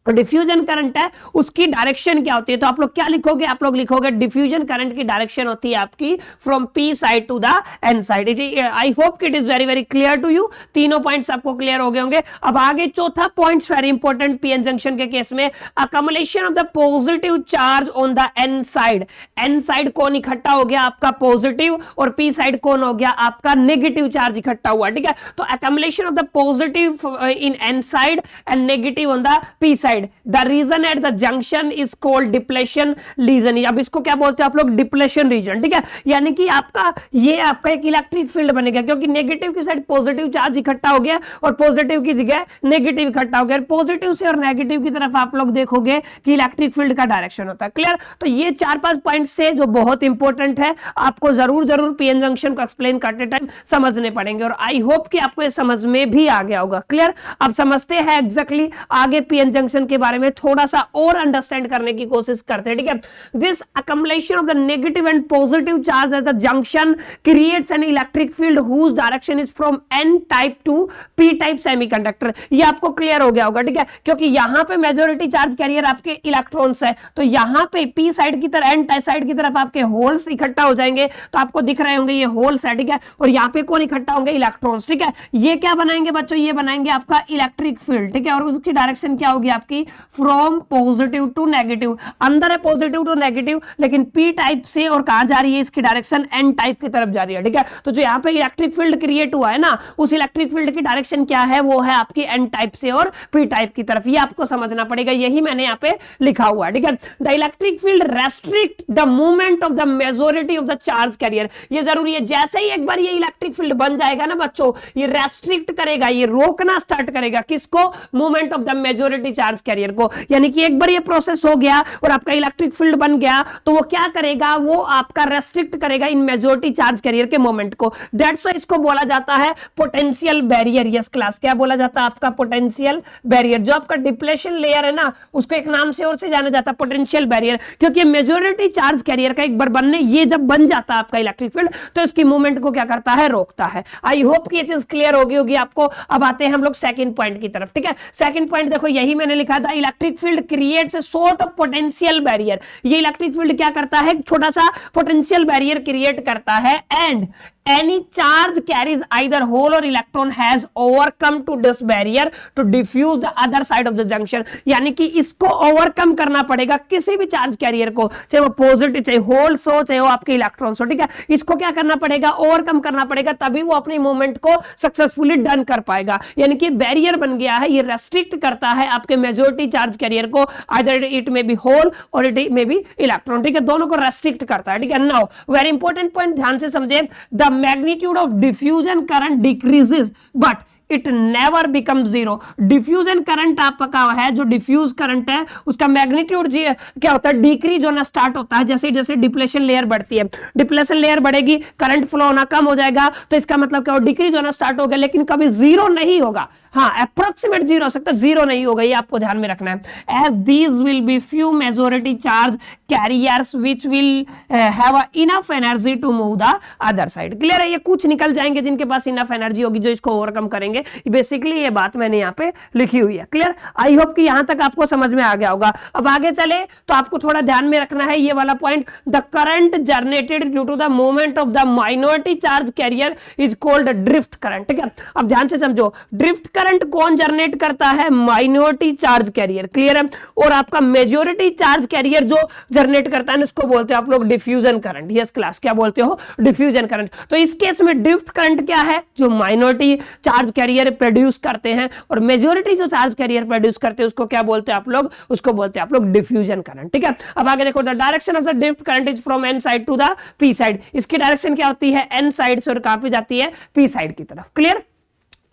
डिफ्यूजन करंट है उसकी डायरेक्शन क्या होती है। तो आप लोग क्या लिखोगे, आप लोग लिखोगे डिफ्यूजन करंट की डायरेक्शन होती है आपकी from P side to the N side. I hope it is very very clear to you. तीनों पॉइंट्स आपको क्लियर हो गए होंगे। अब आगे चौथा point very important PN junction के केस में, accumulation of the positive charge on the N side. N side कौन इकट्ठा हो गया, आपका पॉजिटिव, और पी साइड कौन हो गया, आपका नेगेटिव चार्ज इकट्ठा हुआ, ठीक है। तो accumulation of the positive in N side and negative on the P side. Side the region at the junction is called depletion region. अब इसको क्या बोलते हैं आप लोग, डिप्लेशन रीजन, ठीक है। यानी कि आपका ये आपका एक इलेक्ट्रिक फील्ड बनेगा, क्योंकि नेगेटिव की साइड पॉजिटिव चार्ज इकट्ठा हो गया और पॉजिटिव की जगह नेगेटिव इकट्ठा हो गया। पॉजिटिव से और नेगेटिव की तरफ आप लोग देखोगे कि इलेक्ट्रिक फील्ड का डायरेक्शन होता है। क्लियर? तो ये 4-5 पॉइंट्स से जो बहुत इंपॉर्टेंट है, आपको जरूर पीएन जंक्शन को एक्सप्लेन करते टाइम समझने पड़ेंगे, और आई होप कि आपको ये समझ में भी आ गया होगा। क्लियर? अब समझते हैं एग्जैक्टली आगे पीएन जंक्शन के बारे में थोड़ा सा और अंडरस्टैंड करने की कोशिश करते हैं, ठीक है। This accumulation of the negative and positive charge at the junction creates an electric field whose direction is from n type to p type semiconductor। ये आपको क्लियर हो गया होगा, ठीक है, क्योंकि यहां पे मेजॉरिटी चार्ज कैरियर आपके इलेक्ट्रॉन्स है, तो यहां पे p साइड की तरफ, n साइड की तरफ आपके होल्स इकट्ठा हो जाएंगे, तो आपको दिख रहे होंगे ये होल्स है, ठीक है, और यहां पे कौन इकट्ठा होंगे, इलेक्ट्रॉन्स, ठीक है। ये क्या बनाएंगे बच्चों, ये बनाएंगे आपका इलेक्ट्रिक फील्ड, ठीक है, और उसकी डायरेक्शन क्या होगी आपकी, फ्रॉम पॉजिटिव टू नेगेटिव। अंदर है पॉजिटिव टू नेगेटिव, लेकिन पी टाइप से और कहां जा रही है, इसकी डायरेक्शन एन टाइप की तरफ जा रही है, ठीक है। तो जो यहां पे इलेक्ट्रिक फील्ड क्रिएट हुआ है ना, उस इलेक्ट्रिक फील्ड की डायरेक्शन क्या है, वो है आपकी एन टाइप से और पी टाइप की तरफ। ये आपको समझना पड़ेगा, यही मैंने यहां पे लिखा हुआ है, ठीक है। The electric field restrict the movement of the majority of the charge career. ये जरूरी है, जैसे ही एक बार ये इलेक्ट्रिक फील्ड बन जाएगा ना बच्चों, ये रेस्ट्रिक्ट करेगा, ये रोकना स्टार्ट करेगा किसको, movement of the majority charge career को। यानी कि एक बार ये प्रोसेस हो गया और आपका इलेक्ट्रिक फील्ड बन गया, तो वो क्या करेगा, वो आपका रेस्ट्रिक्ट करेगा इन मेजॉरिटी चार्ज कैरियर के मोमेंट को। दैट्स व्हाई इसको बोला जाता है पोटेंशियल बैरियर। यस क्लास, क्या बोला जाता है आपका, पोटेंशियल बैरियर। जो आपका डिप्लेशन लेयर है ना, उसको एक नाम से और से जाना जाता है, पोटेंशियल बैरियर, क्योंकि मेजॉरिटी चार्ज कैरियर का एक बार बनने, ये जब बन जाता है आपका इलेक्ट्रिक फील्ड, तो इसकी मूवमेंट को क्या करता है, रोकता है। आई होप कि ये चीज क्लियर होगी आपको। अब आते हैं हम लोग सेकंड पॉइंट की तरफ, ठीक है। सेकंड पॉइंट देखो, यही मैंने लिखा था, electric field creates a sort of potential barrier. ये इलेक्ट्रिक फील्ड क्या करता है, छोटा सा पोटेंशियल बैरियर क्रिएट करता है, and any charge carries either hole or electron has overcome to this barrier to diffuse the other side of the junction। यानी कि इसको ओवरकम करना पड़ेगा किसी भी चार्ज कैरियर को, चाहे वो पॉजिटिव, चाहे होल्स हो, चाहे वो आपके इलेक्ट्रॉन्स हो, ठीक है। इसको क्या करना पड़ेगा, ओवरकम करना पड़ेगा, तभी वो अपनी मूवमेंट को सक्सेसफुली डन कर पाएगा। यानी कि बैरियर बन गया है, ये रेस्ट्रिक्ट करता है आपके मेजॉरिटी चार्ज कैरियर को, आइदर इट में बी होल और इट में बी इलेक्ट्रॉन, ठीक है, दोनों को रेस्ट्रिक्ट करता है, ठीक है। नाउ वेरी इंपॉर्टेंट पॉइंट ध्यान से समझे, the magnitude of diffusion current decreases but it never become zero. Diffusion current आपका है, जो डिफ्यूज करंट है, उसका मैग्नीट्यूड क्या होता है, डिक्रीज होना स्टार्ट होता है जैसे जैसे डिप्लेशन लेयर बढ़ती है। डिप्लेशन लेयर बढ़ेगी, करंट फ्लो होना कम हो जाएगा, तो इसका मतलब क्या हो, डिक्रीज होना स्टार्ट हो गया, लेकिन कभी जीरो नहीं होगा। हाँ, अप्रोक्सीमेट जीरो हो सकता है, जीरो नहीं होगा, ये आपको ध्यान में रखना है। As these will be few majority charge carriers which will have enough energy to move the other side. Clear है, ये कुछ निकल जाएंगे जिनके पास इनफ एनर्जी होगी, जो इसको ओवरकम करेंगे। बेसिकली ये बात मैंने यहाँ पे लिखी हुई है। क्लियर, आई होप कि यहां तक आपको समझ में आ गया होगा। अब आगे चले तो आपको थोड़ा ध्यान में रखना है ये वाला point, the current generated due to the movement of the minority charge carrier is called drift current. ठीक है, अब ध्यान से समझो, ड्रिफ्ट करंट कौन जनरेट करता है, माइनॉरिटी चार्ज कैरियर। क्लियर है, और आपका मेजॉरिटी चार्ज कैरियर जो जनरेट करता है उसको बोलते हो आप लोग डिफ्यूजन करंट। यस क्लास, क्या बोलते हो, डिफ्यूजन करंट। तो इस केस में ड्रिफ्ट करंट क्या है, जो माइनॉरिटी चार्ज कैरियर प्रोड्यूस करते हैं, और मेजॉरिटी जो चार्ज कैरियर प्रोड्यूस करते हैं उसको क्या बोलते हैं आप लोग, उसको बोलते हैं आप लोग डिफ्यूजन करंट। ठीक है, अब आगे देखो, the direction of the drift current is from N side to the P side. इसकी डायरेक्शन क्या होती है, एन साइड से, और कहां पे जाती है, पी साइड की तरफ। क्लियर,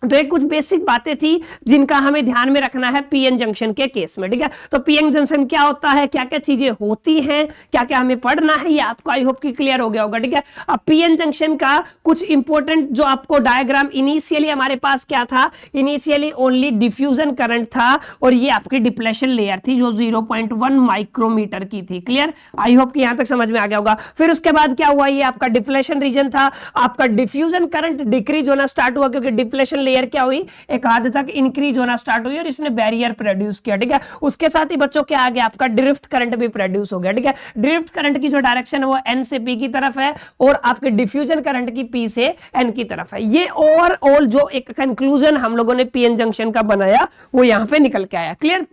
तो एक कुछ बेसिक बातें थी जिनका हमें ध्यान में रखना है पीएन जंक्शन के केस में। ठीक है, तो पीएन जंक्शन क्या होता है, क्या क्या चीजें होती हैं, क्या क्या हमें पढ़ना है, ये आपको आई होप कि क्लियर हो गया होगा। ठीक है, अब पीएन जंक्शन का कुछ इंपॉर्टेंट जो आपको डायग्राम, इनिशियली हमारे पास क्या था, इनिशियली ओनली डिफ्यूजन करंट था, और ये आपकी डिप्लेशन लेयर थी जो 0.1 माइक्रोमीटर की थी। क्लियर, आई होप कि यहां तक समझ में आ गया होगा। फिर उसके बाद क्या हुआ, ये आपका डिप्लेशन रीजन था, आपका डिफ्यूजन करंट डिक्रीज होना स्टार्ट हुआ, क्योंकि डिप्लेशन लेयर क्या हुई, एक हद तक इंक्रीज होना स्टार्ट हुई, और इसने बैरियर प्रोड्यूस किया। ठीक है, उसके साथ ही बच्चों क्या आ गया, आपका ड्रिफ्ट करंट भी प्रोड्यूस हो गया। ठीक है, ड्रिफ्ट करंट की जो डायरेक्शन है वो एन से पी की तरफ है, और आपके डिफ्यूजन करंट की पी से एन की तरफ है। ये ओवरऑल जो एक कंक्लूजन हम लोगों ने पीएन जंक्शन का बनाया वो यहां पे निकल के आया। क्लियर,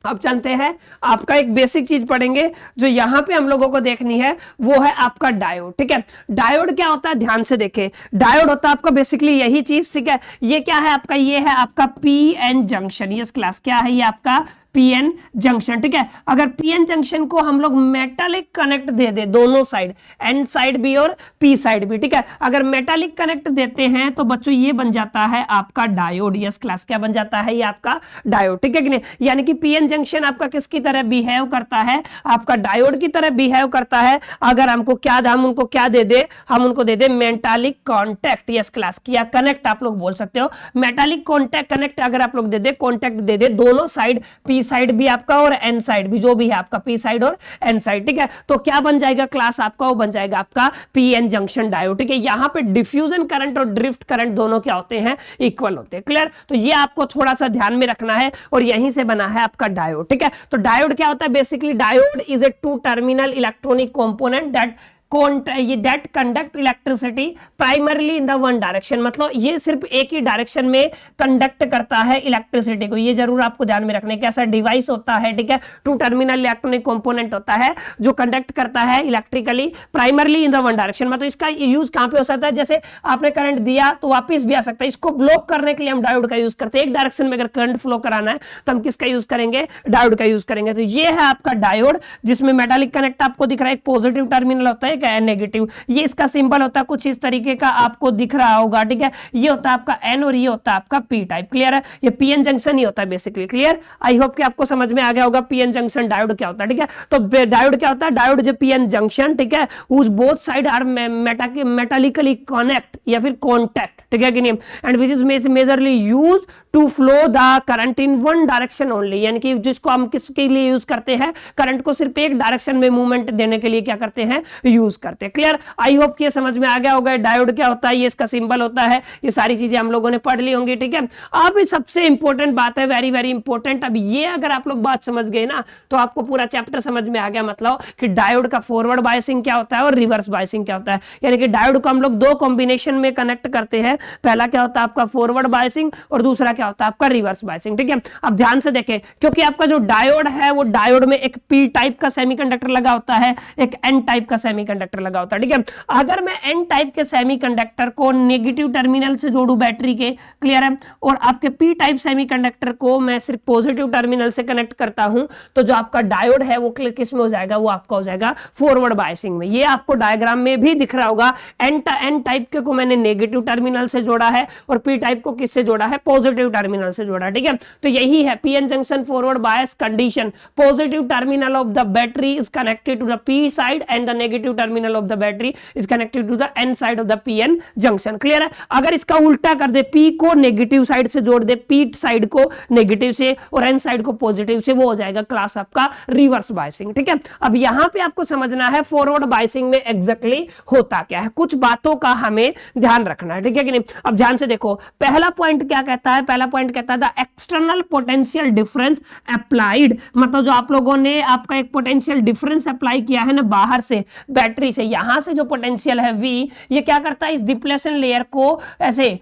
अब चलते हैं, आपका एक बेसिक चीज पढ़ेंगे जो यहां पे हम लोगों को देखनी है, वो है आपका डायोड। ठीक है, डायोड क्या होता है, ध्यान से देखें, डायोड होता है आपका बेसिकली यही चीज। ठीक है, ये क्या है आपका, ये है आपका पीएन जंक्शन। यस क्लास, क्या है ये आपका पीएन जंक्शन, ठीक है। अगर पीएन जंक्शन को हम लोग मेटालिक कनेक्ट दे दे दोनों साइड, एन साइड भी और पी साइड भी, ठीक है। अगर मेटालिक कनेक्ट देते हैं तो बच्चों ये बन जाता है आपका डायोड। यस क्लास, क्या बन जाता है? ये आपका डायोड, ठीक है कि नहीं। यानी कि पीएन जंक्शन आपका किसकी तरह बिहेव करता है? आपका डायोड की तरह बिहेव करता है। अगर हमको क्या, हम उनको क्या दे दे? हम उनको दे दे मेटालिक कॉन्टैक्ट। यस क्लास, किया कनेक्ट आप लोग बोल सकते हो। मेटालिक कॉन्टैक्ट कनेक्ट अगर आप लोग दे दे, कॉन्टैक्ट दे दे दोनों साइड, पी साइड भी आपका और एन साइड भी, जो भी है आपका पी साइड और एन साइड, ठीक है। तो क्या बन जाएगा क्लास आपका? वो बन जाएगा आपका पीएन जंक्शन डायोड, ठीक है। यहां पे डिफ्यूजन करंट और ड्रिफ्ट करंट दोनों क्या होते हैं? इक्वल होते हैं। क्लियर? तो ये आपको थोड़ा सा ध्यान में रखना है और यहीं से बना है आपका डायोड, ठीक है। तो डायोड क्या होता है? Basically diode is a two terminal electronic component that conduct electricity primarily in the one direction. मतलब ये सिर्फ एक ही डायरेक्शन में कंडक्ट करता है इलेक्ट्रिसिटी को। ये जरूर आपको ध्यान में रखने का ऐसा डिवाइस होता है, ठीक है। टू टर्मिनल इलेक्ट्रॉनिक कंपोनेंट होता है जो कंडक्ट करता है electrically primarily in the one direction. मतलब इसका यूज कहां पे हो सकता है? जैसे आपने करंट दिया तो वापस भी आ सकता है। इसको ब्लॉक करने के लिए हम डायोड का यूज करते हैं। एक डायरेक्शन में अगर करंट फ्लो कराना है तो हम किसका यूज करेंगे? डायोड का यूज करेंगे। तो ये है आपका डायोड, जिसमें मेटालिक कनेक्ट आपको दिख रहा है, एक पॉजिटिव टर्मिनल होता है, नेगेटिव। ये इसका सिंबल होता है कुछ इस तरीके का, आपको दिख रहा होगा, ठीक है। ये होता है आपका एन और ये होता है आपका पी टाइप। क्लियर है? ये पीएन जंक्शन ही होता है बेसिकली। क्लियर? आई होप कि आपको समझ में आ गया होगा पीएन जंक्शन डायोड क्या होता है, ठीक है। तो डायोड क्या होता है? डायोड जो पीएन जंक्शन, ठीक है, whose both side are metallically connect या फिर कॉन्टैक्ट, ठीक है कि नहीं, and which is majorly use to flow the current in one direction only. यानी कि जिसको हम किसके लिए यूज करते हैं? करंट को सिर्फ एक डायरेक्शन में मूवमेंट देने के लिए क्या करते हैं? यूज करते हैं। क्लियर? आई होप कि ये समझ में आ गया होगा डायोड क्या होता है, ये इसका सिंबल होता है, ये सारी चीजें हम लोगों ने पढ़ ली होंगी, ठीक है। अब सबसे इंपॉर्टेंट बात है, वेरी वेरी इंपॉर्टेंट। अब ये अगर आप लोग बात समझ गए ना तो आपको पूरा चैप्टर समझ में आ गया। मतलब कि डायोड का फॉरवर्ड बायसिंग क्या होता है और रिवर्स बायसिंग क्या होता है। यानी कि डायोड को हम लोग दो कॉम्बिनेशन में कनेक्ट करते हैं। पहला क्या होता है आपका फॉरवर्ड बायसिंग और दूसरा क्या होता है आपका रिवर्स बायसिंग, ठीक है। अब ध्यान से देखें, क्योंकि आपका जो डायोड है वो डायोड में एक पी टाइप का सेमीकंडक्टर लगा होता है, एक एन टाइप का सेमीकंडक्टर लगा होता है, ठीक है। अगर मैं एन टाइप के सेमीकंडक्टर को नेगेटिव टर्मिनल से जोड़ू बैटरी के, क्लियर है, और आपके पी टाइप सेमीकंडक्टर को मैं सिर्फ पॉजिटिव टर्मिनल से कनेक्ट करता हूं, तो जो आपका डायोड है वो किस में हो जाएगा? वो आपका हो जाएगा फॉरवर्ड बायसिंग में। ये आपको डायग्राम में भी दिख रहा होगा। एन टाइप के को मैंने नेगेटिव टर्मिनल से जोड़ा है और पी टाइप को किससे जोड़ा है? पॉजिटिव टर्मिनल से जोड़ा, ठीक है। तो यही है PN junction forward bias condition. Positive terminal of the battery is connected to the P side and the negative terminal of the battery is connected to the N side of the PN junction. Clear है? अगर इसका उल्टा कर दे, P को negative side से जोड़ दे, पी साइड को नेगेटिव से और एन साइड को पॉजिटिव से, वो हो जाएगा क्लास आपका रिवर्स बायसिंग, ठीक है। अब यहां पे आपको समझना है फॉरवर्ड बायसिंग में एग्जैक्टली होता क्या है। कुछ बातों का हमें ध्यान रखना है, ठीक है कि नहीं। अब ध्यान से देखो, पहला पॉइंट क्या कहता है? पहला पॉइंट कहता है the external potential difference applied. मतलब जो आप लोगों ने आपका एक पोटेंशियल डिफरेंस अप्लाई किया है ना बाहर से, बैटरी से, यहां से जो पोटेंशियल है V, ये क्या करता है? इस डिप्लेशन लेयर को ऐसे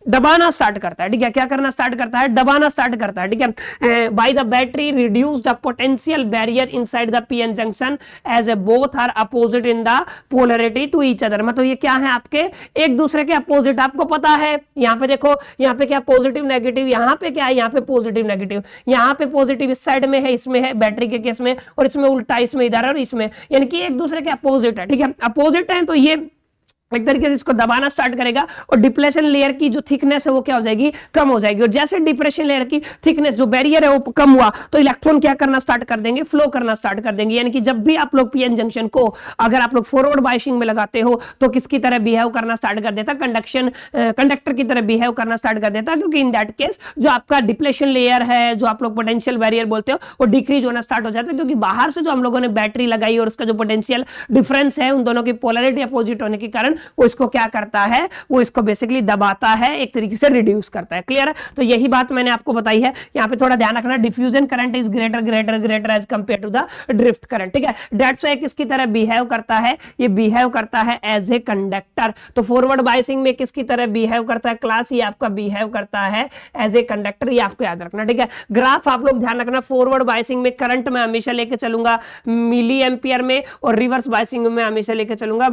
दबाना स्टार्ट करता है, ठीक है। क्या करना स्टार्ट करता है? दबाना स्टार्ट करता है, ठीक है। By the battery reduce the potential barrier inside the PN junction as a both are opposite in the polarity to each other. मतलब ये क्या है? आपके एक दूसरे के अपोजिट। आपको पता है यहाँ पे देखो, यहाँ पे क्या पॉजिटिव नेगेटिव, यहाँ पे क्या है? यहाँ पे पॉजिटिव नेगेटिव। यहाँ पे पॉजिटिव इस साइड में है, इसमें है बैटरी के केस में, और इसमें उल्टा, इसमें इधर और इसमें, यानी कि एक दूसरे के अपोजिट है, ठीक है। अपोजिट है तो ये एक तरीके से इसको दबाना स्टार्ट करेगा और डिप्लेशन लेयर की जो थिकनेस है वो क्या हो जाएगी? कम हो जाएगी। और जैसे डिप्रेशन लेयर की थिकनेस, जो बैरियर है वो कम हुआ, तो इलेक्ट्रॉन क्या करना स्टार्ट कर देंगे? फ्लो करना स्टार्ट कर देंगे। यानी कि जब भी आप लोग पीएन जंक्शन को अगर आप लोग फॉरवर्ड बायसिंग में लगाते हो तो किसकी तरह बिहेव करना स्टार्ट कर देता? कंडक्टर की तरह बिहेव करना स्टार्ट कर देता, क्योंकि इन दैट केस जो आपका डिप्लेशन लेयर है, जो आप लोग पोटेंशियल बैरियर बोलते हो, वो डिक्रीज होना स्टार्ट हो जाता है, क्योंकि बाहर से जो हम लोगों ने बैटरी लगाई और उसका जो पोटेंशियल डिफरेंस है उन दोनों की पोलैरिटी अपोजिट होने के कारण वो इसको क्या करता है? वो इसको बेसिकली दबाता है, एक तरीके से रिड्यूस करता है। क्लियर है? तो यही बात मैंने आपको बताई है। यहाँ पे थोड़ा ध्यान रखना, diffusion current is greater as compare to the drift current, ठीक है। दैट्स व्हाई किसकी तरह बिहेव करता है? ये बिहेव करता है एज ए कंडक्टर। तो फॉरवर्ड बायसिंग में किसकी तरह बिहेव करता है क्लास? ये आपका बिहेव करता है एज ए कंडक्टर। ये आपको याद रखना, ठीक है। ग्राफ आप लोग ध्यान रखना, फॉरवर्ड बायसिंग में करंट में हमेशा लेके चलूंगा मिली एम्पियर में, और रिवर्स बायसिंग में हमेशा लेके चलूंगा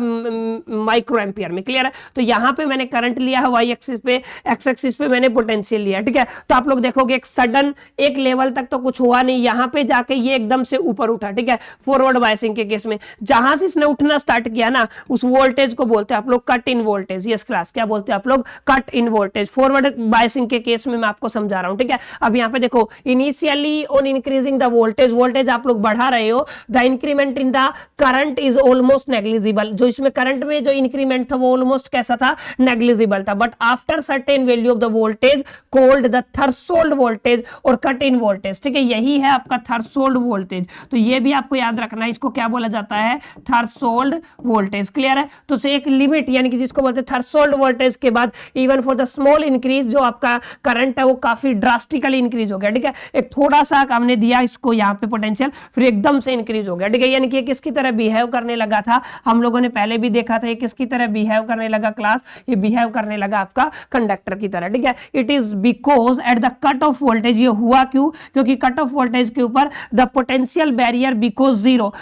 माइक्रो एम्पियर में। क्लियर है? तो यहां पे मैंने करंट लिया है वाई एक्सिस पे, एक्स एक्सिस पे मैंने पोटेंशियल लिया। ठीक है, तो आप लोग देखोगे एक सडन एक लेवल तक तो कुछ हुआ नहीं, यहां पे जाके ये एकदम से ऊपर उठा। ठीक है, फॉरवर्ड बायसिंग के केस में जहां से इसने उठना स्टार्ट किया ना, उस वोल्टेज को बोलते हैं आप लोग cut in voltage. Yes class, क्या बोलते हैं आप लोग? Cut in voltage. Forward biasing के केस में मैं आपको समझा रहा हूं। ठीक है, अब यहां पे देखो, initially on increasing the voltage, voltage आप लोग बढ़ा रहे हो, the increment in the current is almost negligible. जो इसमें करंट में जो इंक्रीमेंट था वो ऑलमोस्ट कैसा था? नेग्लिजिबल था। But after certain value of the voltage called the threshold voltage और कट इन वोल्टेज। ठीक है, यही है आपका थ्रेशोल्ड वोल्टेज। तो ये भी आपको याद रखना है, इसको क्या बोला जाता है? Threshold voltage. क्लियर है? तो एक लिमिट यानी कि जिसको बोलते हैं थ्रेशोल्ड वोल्टेज के बाद even for the small increase, जो आपका करंट है वो काफी ड्रास्टिकली इंक्रीज हो गया। ठीक है, एक थोड़ा सा हमने दिया इसको यहाँ पे पोटेंशियल, फिर एकदम से इंक्रीज हो गया। ठीक है, यानी कि किसकी तरह बिहेव करने लगा था? हम लोगों ने पहले भी देखा था, ये किसकी तरह बिहेव करने लगा क्लास? ये बिहेव करने लगा आपका कंडक्टर की तरह। ठीक है, it is because at the cut off voltage, ये हुआ क्यों? क्योंकि कट ऑफ वोल्टेज के ऊपर the potential barrier because zero.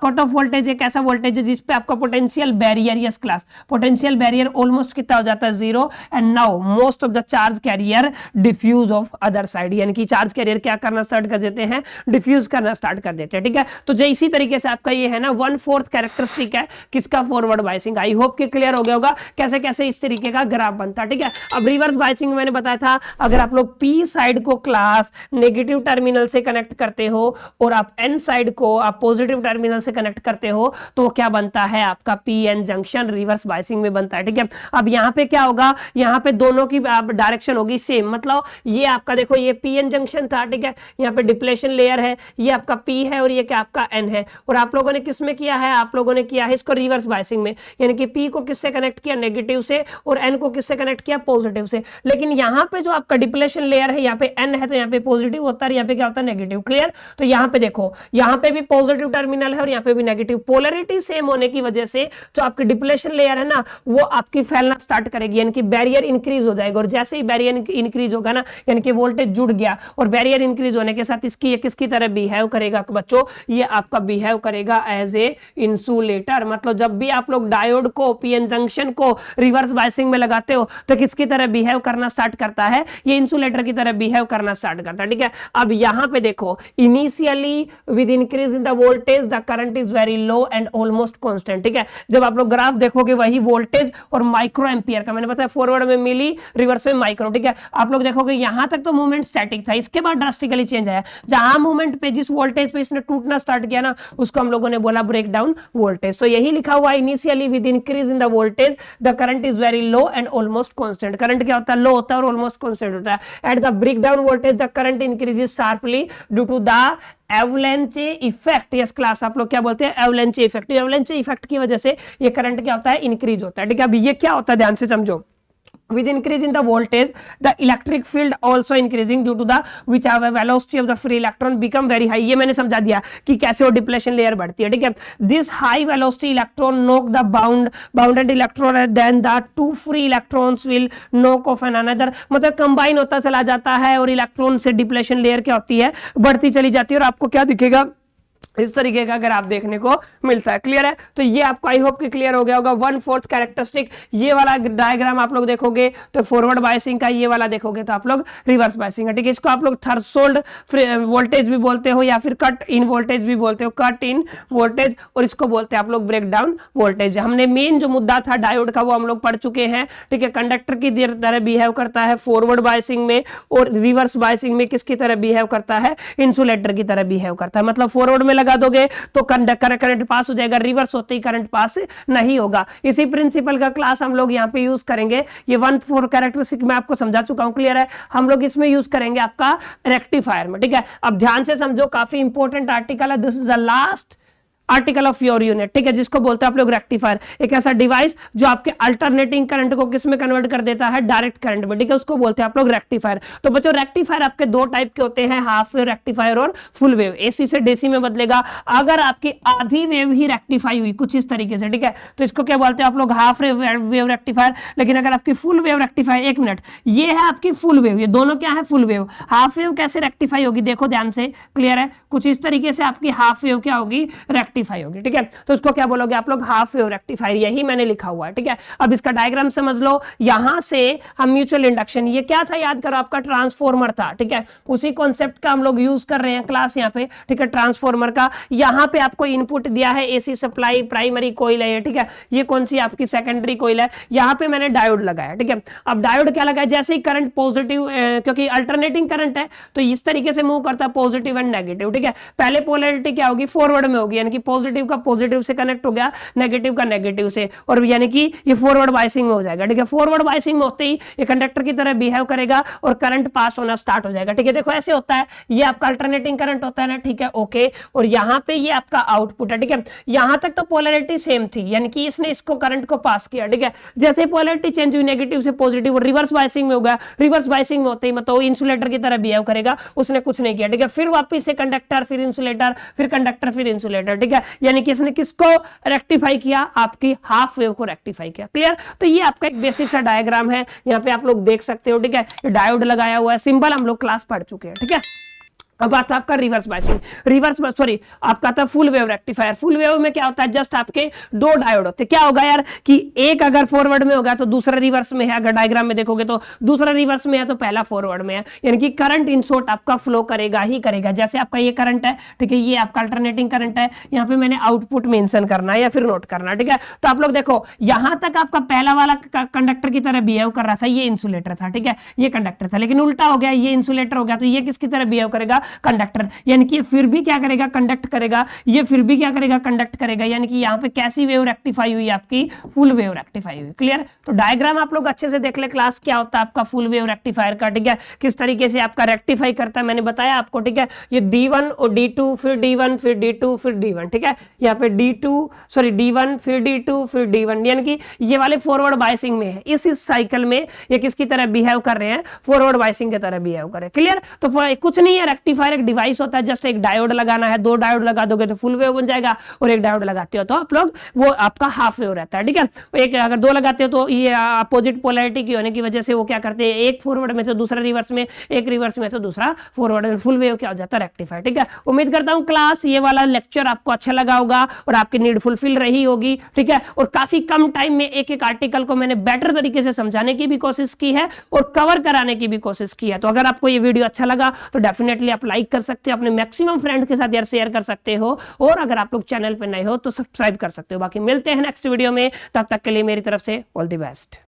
Cut off voltage एक ऐसा वोल्टेज है जिसपे आपका potential barrier, yes class, potential barrier almost कितना हो जाता है? Zero. And now most of the charge carrier diffuse of other side, यानी कि चार्ज कैरियर क्या करना स्टार्ट कर देते हैं? डिफ्यूज करना स्टार्ट कर देते हैं। ठीक है, तो जो इसी तरीके से आपका ये है ना 1/4 कैरेक्टरिस्टिक है किसका? Forward biasing. आई होप कि क्लियर हो गया होगा कैसे कैसे इस तरीके का ग्राफ बनता है। ठीक है, अब रिवर्स बायसिंग मैंने बताया था, अगर आप लोग पी साइड को क्लास नेगेटिव टर्मिनल से कनेक्ट करते हो और आप एन साइड को आप पॉजिटिव टर्मिनल से कनेक्ट करते हो तो क्या बनता है? आपका P N junction reverse biasing में बनता है। ठीक है, अब यहां पे क्या होगा? यहां पे दोनों की डायरेक्शन होगी सेम, मतलब ये आपका देखो ये पी एन जंक्शन था। ठीक है, यहां पे डिप्लेशन लेयर है, ये आपका पी है और ये क्या आपका एन है। और आप लोगों ने किस में किया है? आप लोगों ने किया है इसको रिवर्स बायसिंग में, यानी कि पी को किससे कनेक्ट किया? नेगेटिव से, और एन को किससे कनेक्ट किया? पॉजिटिव से। लेकिन यहां पे जो आपका डिप्लेशन लेयर है, यहां पे एन है तो यहां पे पॉजिटिव होता है, यहां पे क्या होता है? नेगेटिव। क्लियर? तो यहां पे देखो, यहां पे भी पॉजिटिव टर्मिनल है और यहां पे भी नेगेटिव। पोलैरिटी सेम होने की वजह से जो आपकी डिप्लेशन लेयर है ना, वो आपकी फैलना स्टार्ट करेगी, यानी कि बैरियर इंक्रीज हो जाएगा। और जैसे ही बैरियर इंक्रीज होगा ना, यानी कि वोल्टेज जुड़ गया और बैरियर इंक्रीज होने के साथ इसकी किसकी तरह बिहेव करेगा बच्चों? ये आपका बिहेव करेगा एज ए इंसुलेटर। मतलब जब भी आप लोग डायोड को, पीएन जंक्शन को रिवर्स बायसिंग में लगाते हो तो किसकी तरह बिहेव करना स्टार्ट करता है? ये इंसुलेटर की तरह बिहेव करना स्टार्ट करता है। ठीक है, अब यहां पे देखो, initially with increase in the voltage the current is very low and almost constant. ठीक है, जब आप लोग ग्राफ देखोगे वही वोल्टेज और माइक्रो एम्पियर का, मैंने बताया फॉरवर्ड में मिली, रिवर्स में माइक्रो। ठीक है, आप लोग देखोगे यहां तक तो मूवमेंट स्टैटिक था, इसके बाद ड्रास्टिकली चेंज आया। जहां मूवमेंट पे जिस वोल्टेज पे इसने टूटना स्टार्ट किया ना, उसको हम लोगों ने बोला ब्रेक डाउन वोल्टेज। तो यही लिखा हुआ initially with increase in the voltage the current is very low and almost constant. Current क्या होता है? लो होता है और ऑलमोस्ट कांस्टेंट होता है। At the break down voltage the current increases sharply due to the avalanche effect. Yes class, आप लोग क्या बोलते हैं? एवलेंचे इफेक्ट। एवलेंचे इफेक्ट की वजह से ये करंट क्या होता है? इंक्रीज होता है। ठीक है, अब ये क्या होता है? ध्यान से समझो। With increase in the voltage, the electric field also increasing due to the which have a velocity of the free electron become very high। ये मैंने समझा दिया कि कैसे वो डिप्लेशन लेयर बढ़ती है। ठीक है, this high velocity electron knock the bounded electron and then the two free electrons will knock off another। मतलब कंबाइन होता चला जाता है और इलेक्ट्रॉन से डिप्लेशन लेयर क्या होती है? बढ़ती चली जाती है। और आपको क्या दिखेगा? इस तरीके का ग्राफ देखने को मिलता है। क्लियर है? तो ये आपको आई होप कि क्लियर हो गया होगा। 1/4 कैरेक्टरिस्टिक, ये वाला डायग्राम आप लोग देखोगे तो फॉरवर्ड बायसिंग का, ये वाला देखोगे तो आप लोग रिवर्स बायसिंग है। ठीक है, इसको आप लोग थ्रेशोल्ड वोल्टेज भी बोलते हो या फिर कट इन वोल्टेज भी बोलते हो, कट इन वोल्टेज, और इसको बोलते हैं आप लोग ब्रेक डाउन वोल्टेज। हमने मेन जो मुद्दा था डायोड का वो हम लोग पढ़ चुके हैं। ठीक है, कंडक्टर की तरह बिहेव करता है फॉरवर्ड बायसिंग में, और रिवर्स बायसिंग में किसकी तरह बिहेव करता है? इंसुलेटर की तरह बिहेव करता है। मतलब फॉरवर्ड में लगा दोगे तो करंट पास हो जाएगा, रिवर्स होते ही करंट पास नहीं होगा। इसी प्रिंसिपल का क्लास हम लोग यहां पे यूज करेंगे। ये 1/4 कैरेक्टरिस्टिक मैं आपको समझा चुका हूं। क्लियर है? हम लोग इसमें यूज करेंगे आपका रेक्टिफायर में। ठीक है, अब ध्यान से समझो, काफी इंपॉर्टेंट आर्टिकल है। This is the last article of your unit. ठीक है, जिसको बोलते हैं आप लोग रेक्टिफायर। एक ऐसा डिवाइस जो आपके अल्टरनेटिंग करंट को किस में कन्वर्ट कर देता है? डायरेक्ट करंट में। ठीक है, उसको बोलते हैं आप लोग रेक्टिफायर। तो बच्चों रेक्टिफायर आपके दो टाइप के होते हैं, हाफ वेव रेक्टिफायर और फुल वेव। एसी से डीसी में बदलेगा। अगर आपकी आधी वेव ही रेक्टिफाई हुई कुछ इस तरीके से, ठीक है, तो इसको क्या बोलते हैं आप लोग? Half wave rectifier. लेकिन अगर आपकी फुल वेव रेक्टिफायर, एक मिनट, ये है आपकी फुल वेव, ये दोनों क्या है? Full wave. हाफ वेव कैसे रेक्टिफाई होगी? देखो ध्यान से, क्लियर है? कुछ इस तरीके से आपकी हाफ वेव क्या होगी? रेक्टिफाई रेक्टिफाई होगी, ठीक है। तो इसको क्या बोलोगे आप लोग, हाफ वेव रेक्टिफायर, यही मैंने लिखा हुआ है, ठीक है। अब इसका डायग्राम समझ लो, यहां से हम म्यूचुअल इंडक्शन, ये क्या था याद करो, आपका ट्रांसफॉर्मर था, ठीक है। उसी कॉन्सेप्ट का हम लोग यूज कर रहे हैं क्लास यहाँ पे, ठीक है, ट्रांसफॉर्मर का। यहाँ पे आपको इनपुट दिया है एसी सप्लाई, प्राइमरी कॉइल है, ठीक है। ये कौन सी आपकी सेकेंडरी कॉइल है, यहाँ पे मैंने डायोड लगाया, ठीक है। अब डायोड क्या लगा है, जैसे ही करंट पॉजिटिव, क्योंकि अल्टरनेटिंग करंट है तो इस तरीके से मूव करता है, पॉजिटिव एंड नेगेटिव, ठीक है। पहले पोलैरिटी क्या होगी, फॉरवर्ड में होगी, यानी कि पॉजिटिव का पॉजिटिव से कनेक्ट हो गया, नेगेटिव का नेगेटिव से, और यानी कि ये फॉरवर्ड बायसिंग में हो जाएगा, ठीक है। फॉरवर्ड बायसिंग में होते ही ये कंडक्टर की तरह बिहेव करेगा और करंट पास होना स्टार्ट हो जाएगा, ठीक है। देखो ऐसे होता है, ये आपका अल्टरनेटिंग करंट होता है ना, ठीक है, ओके। और यहाँ पे ये आपका आउटपुट है, ठीक है। यहां तक तो पोलैरिटी सेम थी, यानी कि इसने इसको करंट को पास किया, ठीक है। जैसे पोलैरिटी चेंज हुई नेगेटिव से पॉजिटिव, रिवर्स बायसिंग में होगा, रिवर्स बायसिंग में होते ही मतलब इंसुलेटर की तरह बिहेव करेगा, उसने कुछ नहीं किया, ठीक है। फिर वापस से कंडक्टर, फिर इंसुलेटर, फिर कंडक्टर, फिर इंसुलेटर, ठीक है। यानी कि इसने किसको रेक्टिफाई किया, आपकी हाफ वेव को रेक्टिफाई किया, क्लियर। तो ये आपका एक बेसिक सा डायग्राम है, यहाँ पे आप लोग देख सकते हो, ठीक है। ये डायोड लगाया हुआ है, सिंबल हम लोग क्लास पढ़ चुके हैं, ठीक है। अब आता है आपका रिवर्स बायसिंग, सॉरी आपका आता है full wave rectifier. Full wave में क्या होता है, जस्ट आपके दो डायोड होते हैं। क्या होगा यार कि एक अगर फॉरवर्ड में होगा तो दूसरा रिवर्स में है, अगर डायग्राम में देखोगे तो दूसरा रिवर्स में है तो पहला फॉरवर्ड में है, यानी कि करंट इन शॉर्ट आपका फ्लो करेगा ही करेगा। जैसे आपका ये करंट है, ठीक है, ये आपका अल्टरनेटिंग करंट है, यहाँ पे मैंने आउटपुट मेंशन करना है या फिर नोट करना है, ठीक है। तो आप लोग देखो यहां तक आपका पहला वाला कंडक्टर की तरह बिहेव कर रहा था, ये इंसुलेटर था, ठीक है, ये कंडक्टर था, लेकिन उल्टा हो गया, ये इंसुलेटर हो गया, तो ये किसकी तरह बिहेव करेगा, कंडक्टर, यानी कि फिर भी क्या करेगा, कंडक्ट करेगा, ये फिर भी क्या करेगा, कंडक्ट करेगा, यानी कि यहाँ पे कैसी वेव रेक्टिफाई हुई, आपकी फुल वेव रेक्टिफाई हुई, क्लियर। तो डायग्राम आप लोग अच्छे से देख ले, क्लास क्या होता है आपका फुल वेव रेक्टिफायर का, ठीक है, किस तरीके से आपका रेक्टिफाई करता है मैंने बताया आपको, ठीक है। ये D1 और D2, फिर D1, फिर D2, फिर D1, ठीक है। यहाँ पे D1 फिर D2 फिर D1, यानी कि ये वाले फॉरवर्ड बायसिंग में है, इस साइकिल में ये किसकी तरह बिहेव कर रहे हैं, फॉरवर्ड बायसिंग की तरह बिहेव कर रहे हैं, क्लियर। तो कुछ नहीं है, रेक्टिफायर एक डिवाइस होता है, जस्ट एक डायोड लगाना है, दो डायोड लगा दोगे तो फुल वेव बन जाएगा, और एक डायोड लगाते हो तो आप लोग वो आपका हाफ वेव रहता है, ठीक है। एक अगर दो लगाते हो तो ये अपोजिट पोलैरिटी की होने की वजह से वो क्या करते हैं, एक फॉरवर्ड में तो दूसरा रिवर्स में, एक रिवर्स में तो दूसरा फॉरवर्ड में, फुल वेव क्या हो जाता है, रेक्टिफायर, ठीक है। उम्मीद करता हूं क्लास ये वाला लेक्चर आपको अच्छा लगा होगा और आपकी नीड फुलफिल रही होगी, ठीक है। और काफी कम टाइम में एक एक आर्टिकल को मैंने बेटर तरीके से समझाने की भी कोशिश की है और कवर कराने की भी कोशिश की है। तो अगर आपको ये वीडियो अच्छा लगा तो डेफिनेटली आप लाइक कर सकते हो, अपने मैक्सिमम फ्रेंड्स के साथ यार शेयर कर सकते हो, और अगर आप लोग चैनल पे नए हो तो सब्सक्राइब कर सकते हो। बाकी मिलते हैं नेक्स्ट वीडियो में, तब तक के लिए मेरी तरफ से ऑल द बेस्ट।